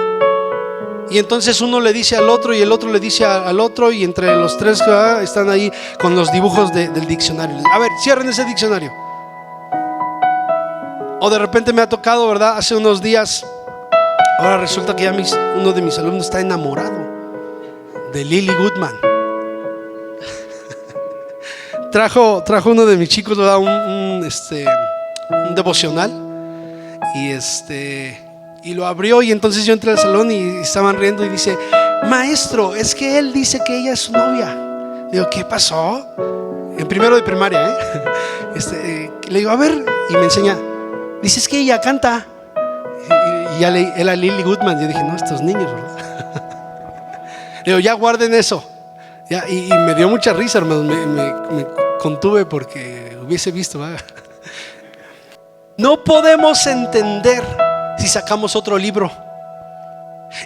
Y entonces uno le dice al otro y el otro le dice al otro, y entre los tres están ahí con los dibujos del diccionario. A ver, cierren ese diccionario. O de repente me ha tocado, ¿verdad? Hace unos días, ahora resulta que ya uno de mis alumnos está enamorado de Lily Goodman. Trajo uno de mis chicos, ¿verdad? Un devocional, y lo abrió, y entonces yo entré al salón y estaban riendo, y dice: maestro, es que él dice que ella es su novia. Digo: ¿qué pasó? En primero de primaria, le digo: a ver, y me enseña. Dice: es que ella canta. Y ya era Lily Goodman. Yo dije: no, estos niños, ¿verdad? Le digo: ya guarden eso. Ya, y me dio mucha risa, hermanos. Me contuve porque hubiese visto, ¿verdad? No podemos entender si sacamos otro libro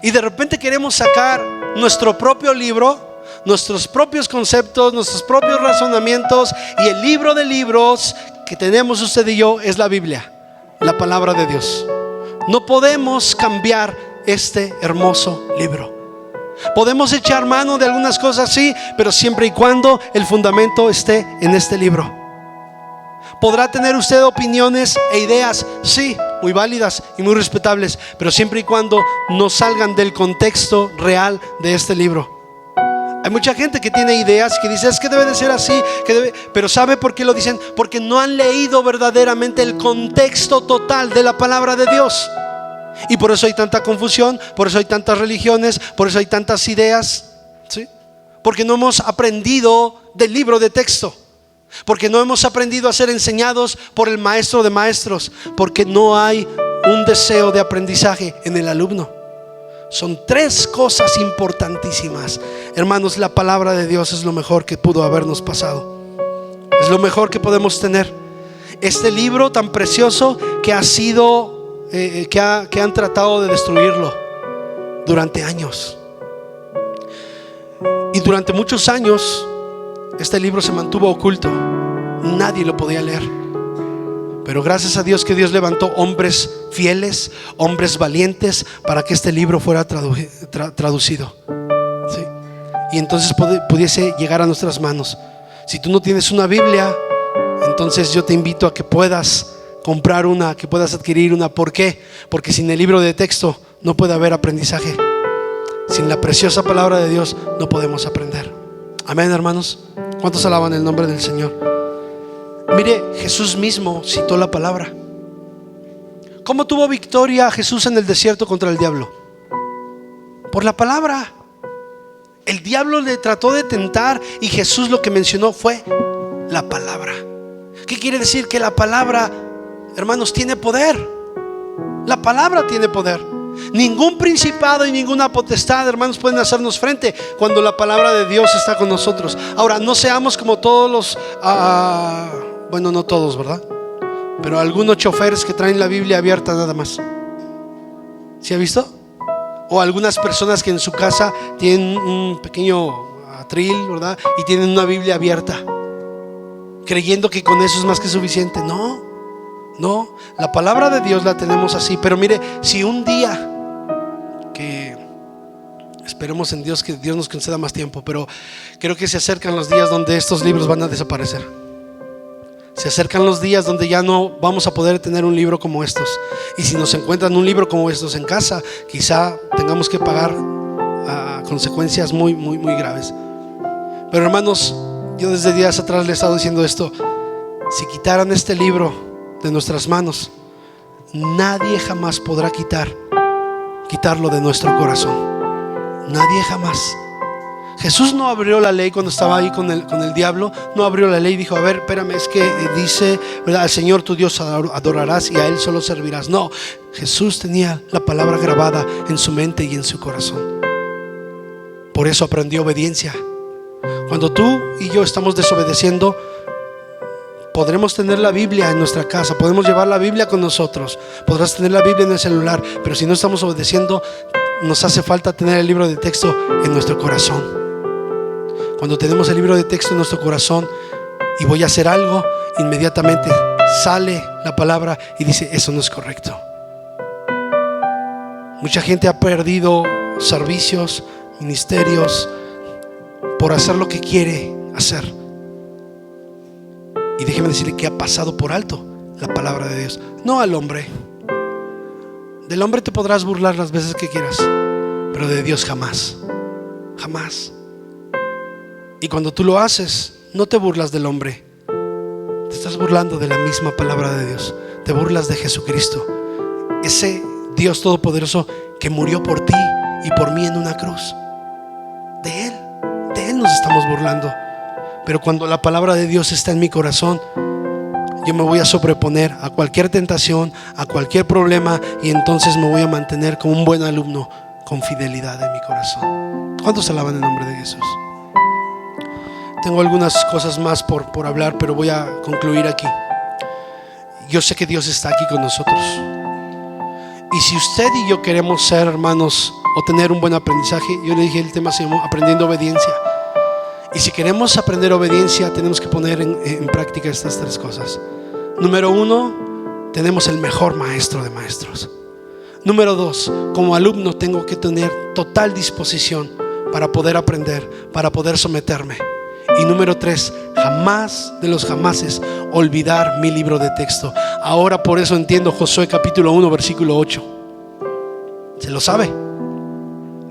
y de repente queremos sacar nuestro propio libro, nuestros propios conceptos, nuestros propios razonamientos, y el libro de libros que tenemos usted y yo es la Biblia, la palabra de Dios. No podemos cambiar este hermoso libro. Podemos echar mano de algunas cosas, sí, pero siempre y cuando el fundamento esté en este libro. Podrá tener usted opiniones e ideas, sí, muy válidas y muy respetables, pero siempre y cuando no salgan del contexto real de este libro. Hay mucha gente que tiene ideas, que dice: es que debe de ser así, pero ¿sabe por qué lo dicen? Porque no han leído verdaderamente el contexto total de la palabra de Dios. Y por eso hay tanta confusión, por eso hay tantas religiones, por eso hay tantas ideas, ¿sí? Porque no hemos aprendido del libro de texto, porque no hemos aprendido a ser enseñados por el maestro de maestros, porque no hay un deseo de aprendizaje en el alumno. Son tres cosas importantísimas, hermanos. La palabra de Dios es lo mejor que pudo habernos pasado, es lo mejor que podemos tener. Este libro tan precioso que ha sido que han tratado de destruirlo durante años, y durante muchos años este libro se mantuvo oculto, nadie lo podía leer. Pero gracias a Dios que Dios levantó hombres fieles, hombres valientes, para que este libro fuera traducido, ¿sí? Y entonces pudiese llegar a nuestras manos. Si tú no tienes una Biblia, entonces yo te invito a que puedas comprar una, que puedas adquirir una. ¿Por qué? Porque sin el libro de texto no puede haber aprendizaje. Sin la preciosa palabra de Dios no podemos aprender. Amén, hermanos. ¿Cuántos alaban el nombre del Señor? Mire, Jesús mismo citó la palabra. ¿Cómo tuvo victoria Jesús en el desierto contra el diablo? Por la palabra. El diablo le trató de tentar y Jesús lo que mencionó fue la palabra. ¿Qué quiere decir? Que la palabra, hermanos, tiene poder. La palabra tiene poder. Ningún principado y ninguna potestad, hermanos, pueden hacernos frente cuando la palabra de Dios está con nosotros. Ahora, no seamos como todos los bueno, no todos, ¿verdad? Pero algunos choferes que traen la Biblia abierta nada más. ¿Sí ha visto? O algunas personas que en su casa tienen un pequeño atril, ¿verdad? Y tienen una Biblia abierta, creyendo que con eso es más que suficiente. No, la palabra de Dios la tenemos así. Pero mire, si un día, que esperemos en Dios que Dios nos conceda más tiempo, pero creo que se acercan los días donde estos libros van a desaparecer. Se acercan los días donde ya no vamos a poder tener un libro como estos. Y si nos encuentran un libro como estos en casa, quizá tengamos que pagar consecuencias muy, muy, muy graves. Pero hermanos, yo desde días atrás le he estado diciendo esto: si quitaran este libro de nuestras manos, nadie jamás podrá quitarlo de nuestro corazón. Nadie jamás. Jesús no abrió la ley cuando estaba ahí con el diablo. No abrió la ley y dijo: a ver, espérame, es que dice, ¿verdad?, al Señor tu Dios adorarás y a Él solo servirás. No, Jesús tenía la palabra grabada en su mente y en su corazón. Por eso aprendió obediencia. Cuando tú y yo estamos desobedeciendo, podremos tener la Biblia en nuestra casa, podemos llevar la Biblia con nosotros, podrás tener la Biblia en el celular, pero si no estamos obedeciendo, nos hace falta tener el libro de texto en nuestro corazón. Cuando tenemos el libro de texto en nuestro corazón, y voy a hacer algo, inmediatamente sale la palabra y dice: eso no es correcto. Mucha gente ha perdido servicios, ministerios, por hacer lo que quiere hacer. Y déjeme decirle que ha pasado por alto la palabra de Dios, no al hombre. Del hombre te podrás burlar las veces que quieras, pero de Dios jamás, jamás. Y cuando tú lo haces, no te burlas del hombre, te estás burlando de la misma palabra de Dios. Te burlas de Jesucristo, ese Dios todopoderoso que murió por ti y por mí en una cruz. De Él nos estamos burlando. Pero cuando la palabra de Dios está en mi corazón, yo me voy a sobreponer a cualquier tentación, a cualquier problema, y entonces me voy a mantener como un buen alumno, con fidelidad en mi corazón. ¿Cuántos alaban el nombre de Jesús? Tengo algunas cosas más por hablar, pero voy a concluir aquí. Yo sé que Dios está aquí con nosotros, y si usted y yo queremos ser hermanos o tener un buen aprendizaje, yo le dije, el tema se llama aprendiendo obediencia. Y si queremos aprender obediencia, tenemos que poner en práctica estas tres cosas. Número 1, tenemos el mejor maestro de maestros. Número 2, como alumno tengo que tener total disposición para poder aprender, para poder someterme. Y número 3, jamás de los jamases olvidar mi libro de texto. Ahora por eso entiendo Josué capítulo 1 versículo 8. ¿Se lo sabe?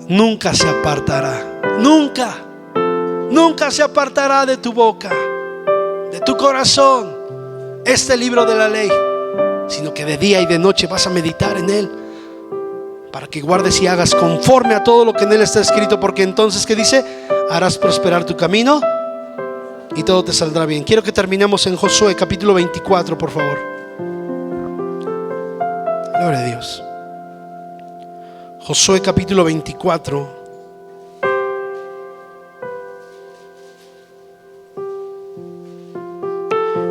Nunca se apartará, nunca se apartará de tu boca, de tu corazón, este libro de la ley, sino que de día y de noche vas a meditar en él, para que guardes y hagas conforme a todo lo que en él está escrito, porque entonces, ¿qué dice? Harás prosperar tu camino y todo te saldrá bien. Quiero que terminemos en Josué capítulo 24, por favor. Gloria a Dios. Josué capítulo 24.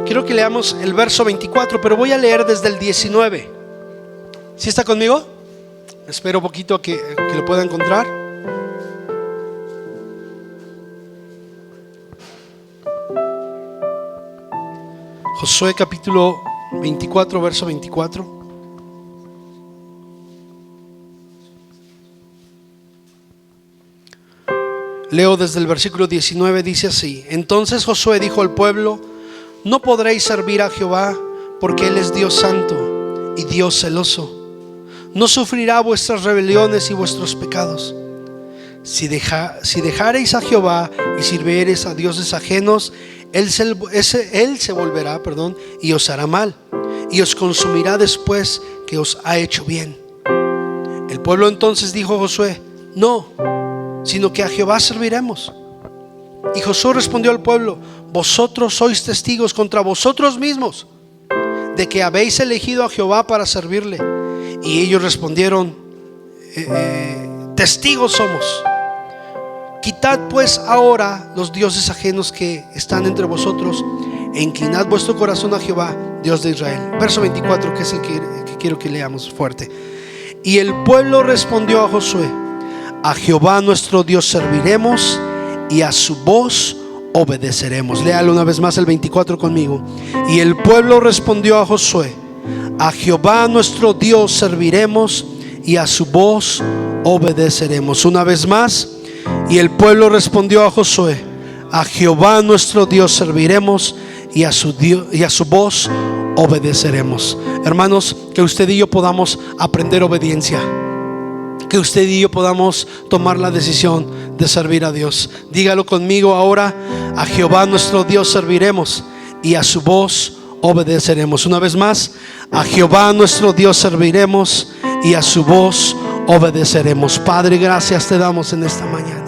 Quiero que leamos el verso 24, pero voy a leer desde el 19. ¿Sí está conmigo? Espero un poquito que lo pueda encontrar. Josué capítulo 24, verso 24. Leo desde el versículo 19, dice así: entonces Josué dijo al pueblo: no podréis servir a Jehová, porque Él es Dios santo y Dios celoso. No sufrirá vuestras rebeliones y vuestros pecados. Si dejareis a Jehová y sirviereis a dioses ajenos, Él se volverá, y os hará mal, y os consumirá después que os ha hecho bien. El pueblo entonces dijo a Josué: no, sino que a Jehová serviremos. Y Josué respondió al pueblo: vosotros sois testigos contra vosotros mismos de que habéis elegido a Jehová para servirle. Y ellos respondieron: testigos somos. Quitad pues ahora los dioses ajenos que están entre vosotros, e inclinad vuestro corazón a Jehová, Dios de Israel. Verso 24, que es el que quiero que leamos fuerte. Y el pueblo respondió a Josué: a Jehová nuestro Dios serviremos, y a su voz obedeceremos. Léalo una vez más el 24 conmigo. Y el pueblo respondió a Josué: a Jehová nuestro Dios serviremos, y a su voz obedeceremos. Una vez más. Y el pueblo respondió a Josué: a Jehová nuestro Dios serviremos, y a su voz obedeceremos. Hermanos, que usted y yo podamos aprender obediencia, que usted y yo podamos tomar la decisión de servir a Dios. Dígalo conmigo ahora: a Jehová nuestro Dios serviremos, y a su voz obedeceremos. Una vez más: a Jehová nuestro Dios serviremos, y a su voz obedeceremos. Padre, gracias te damos en esta mañana.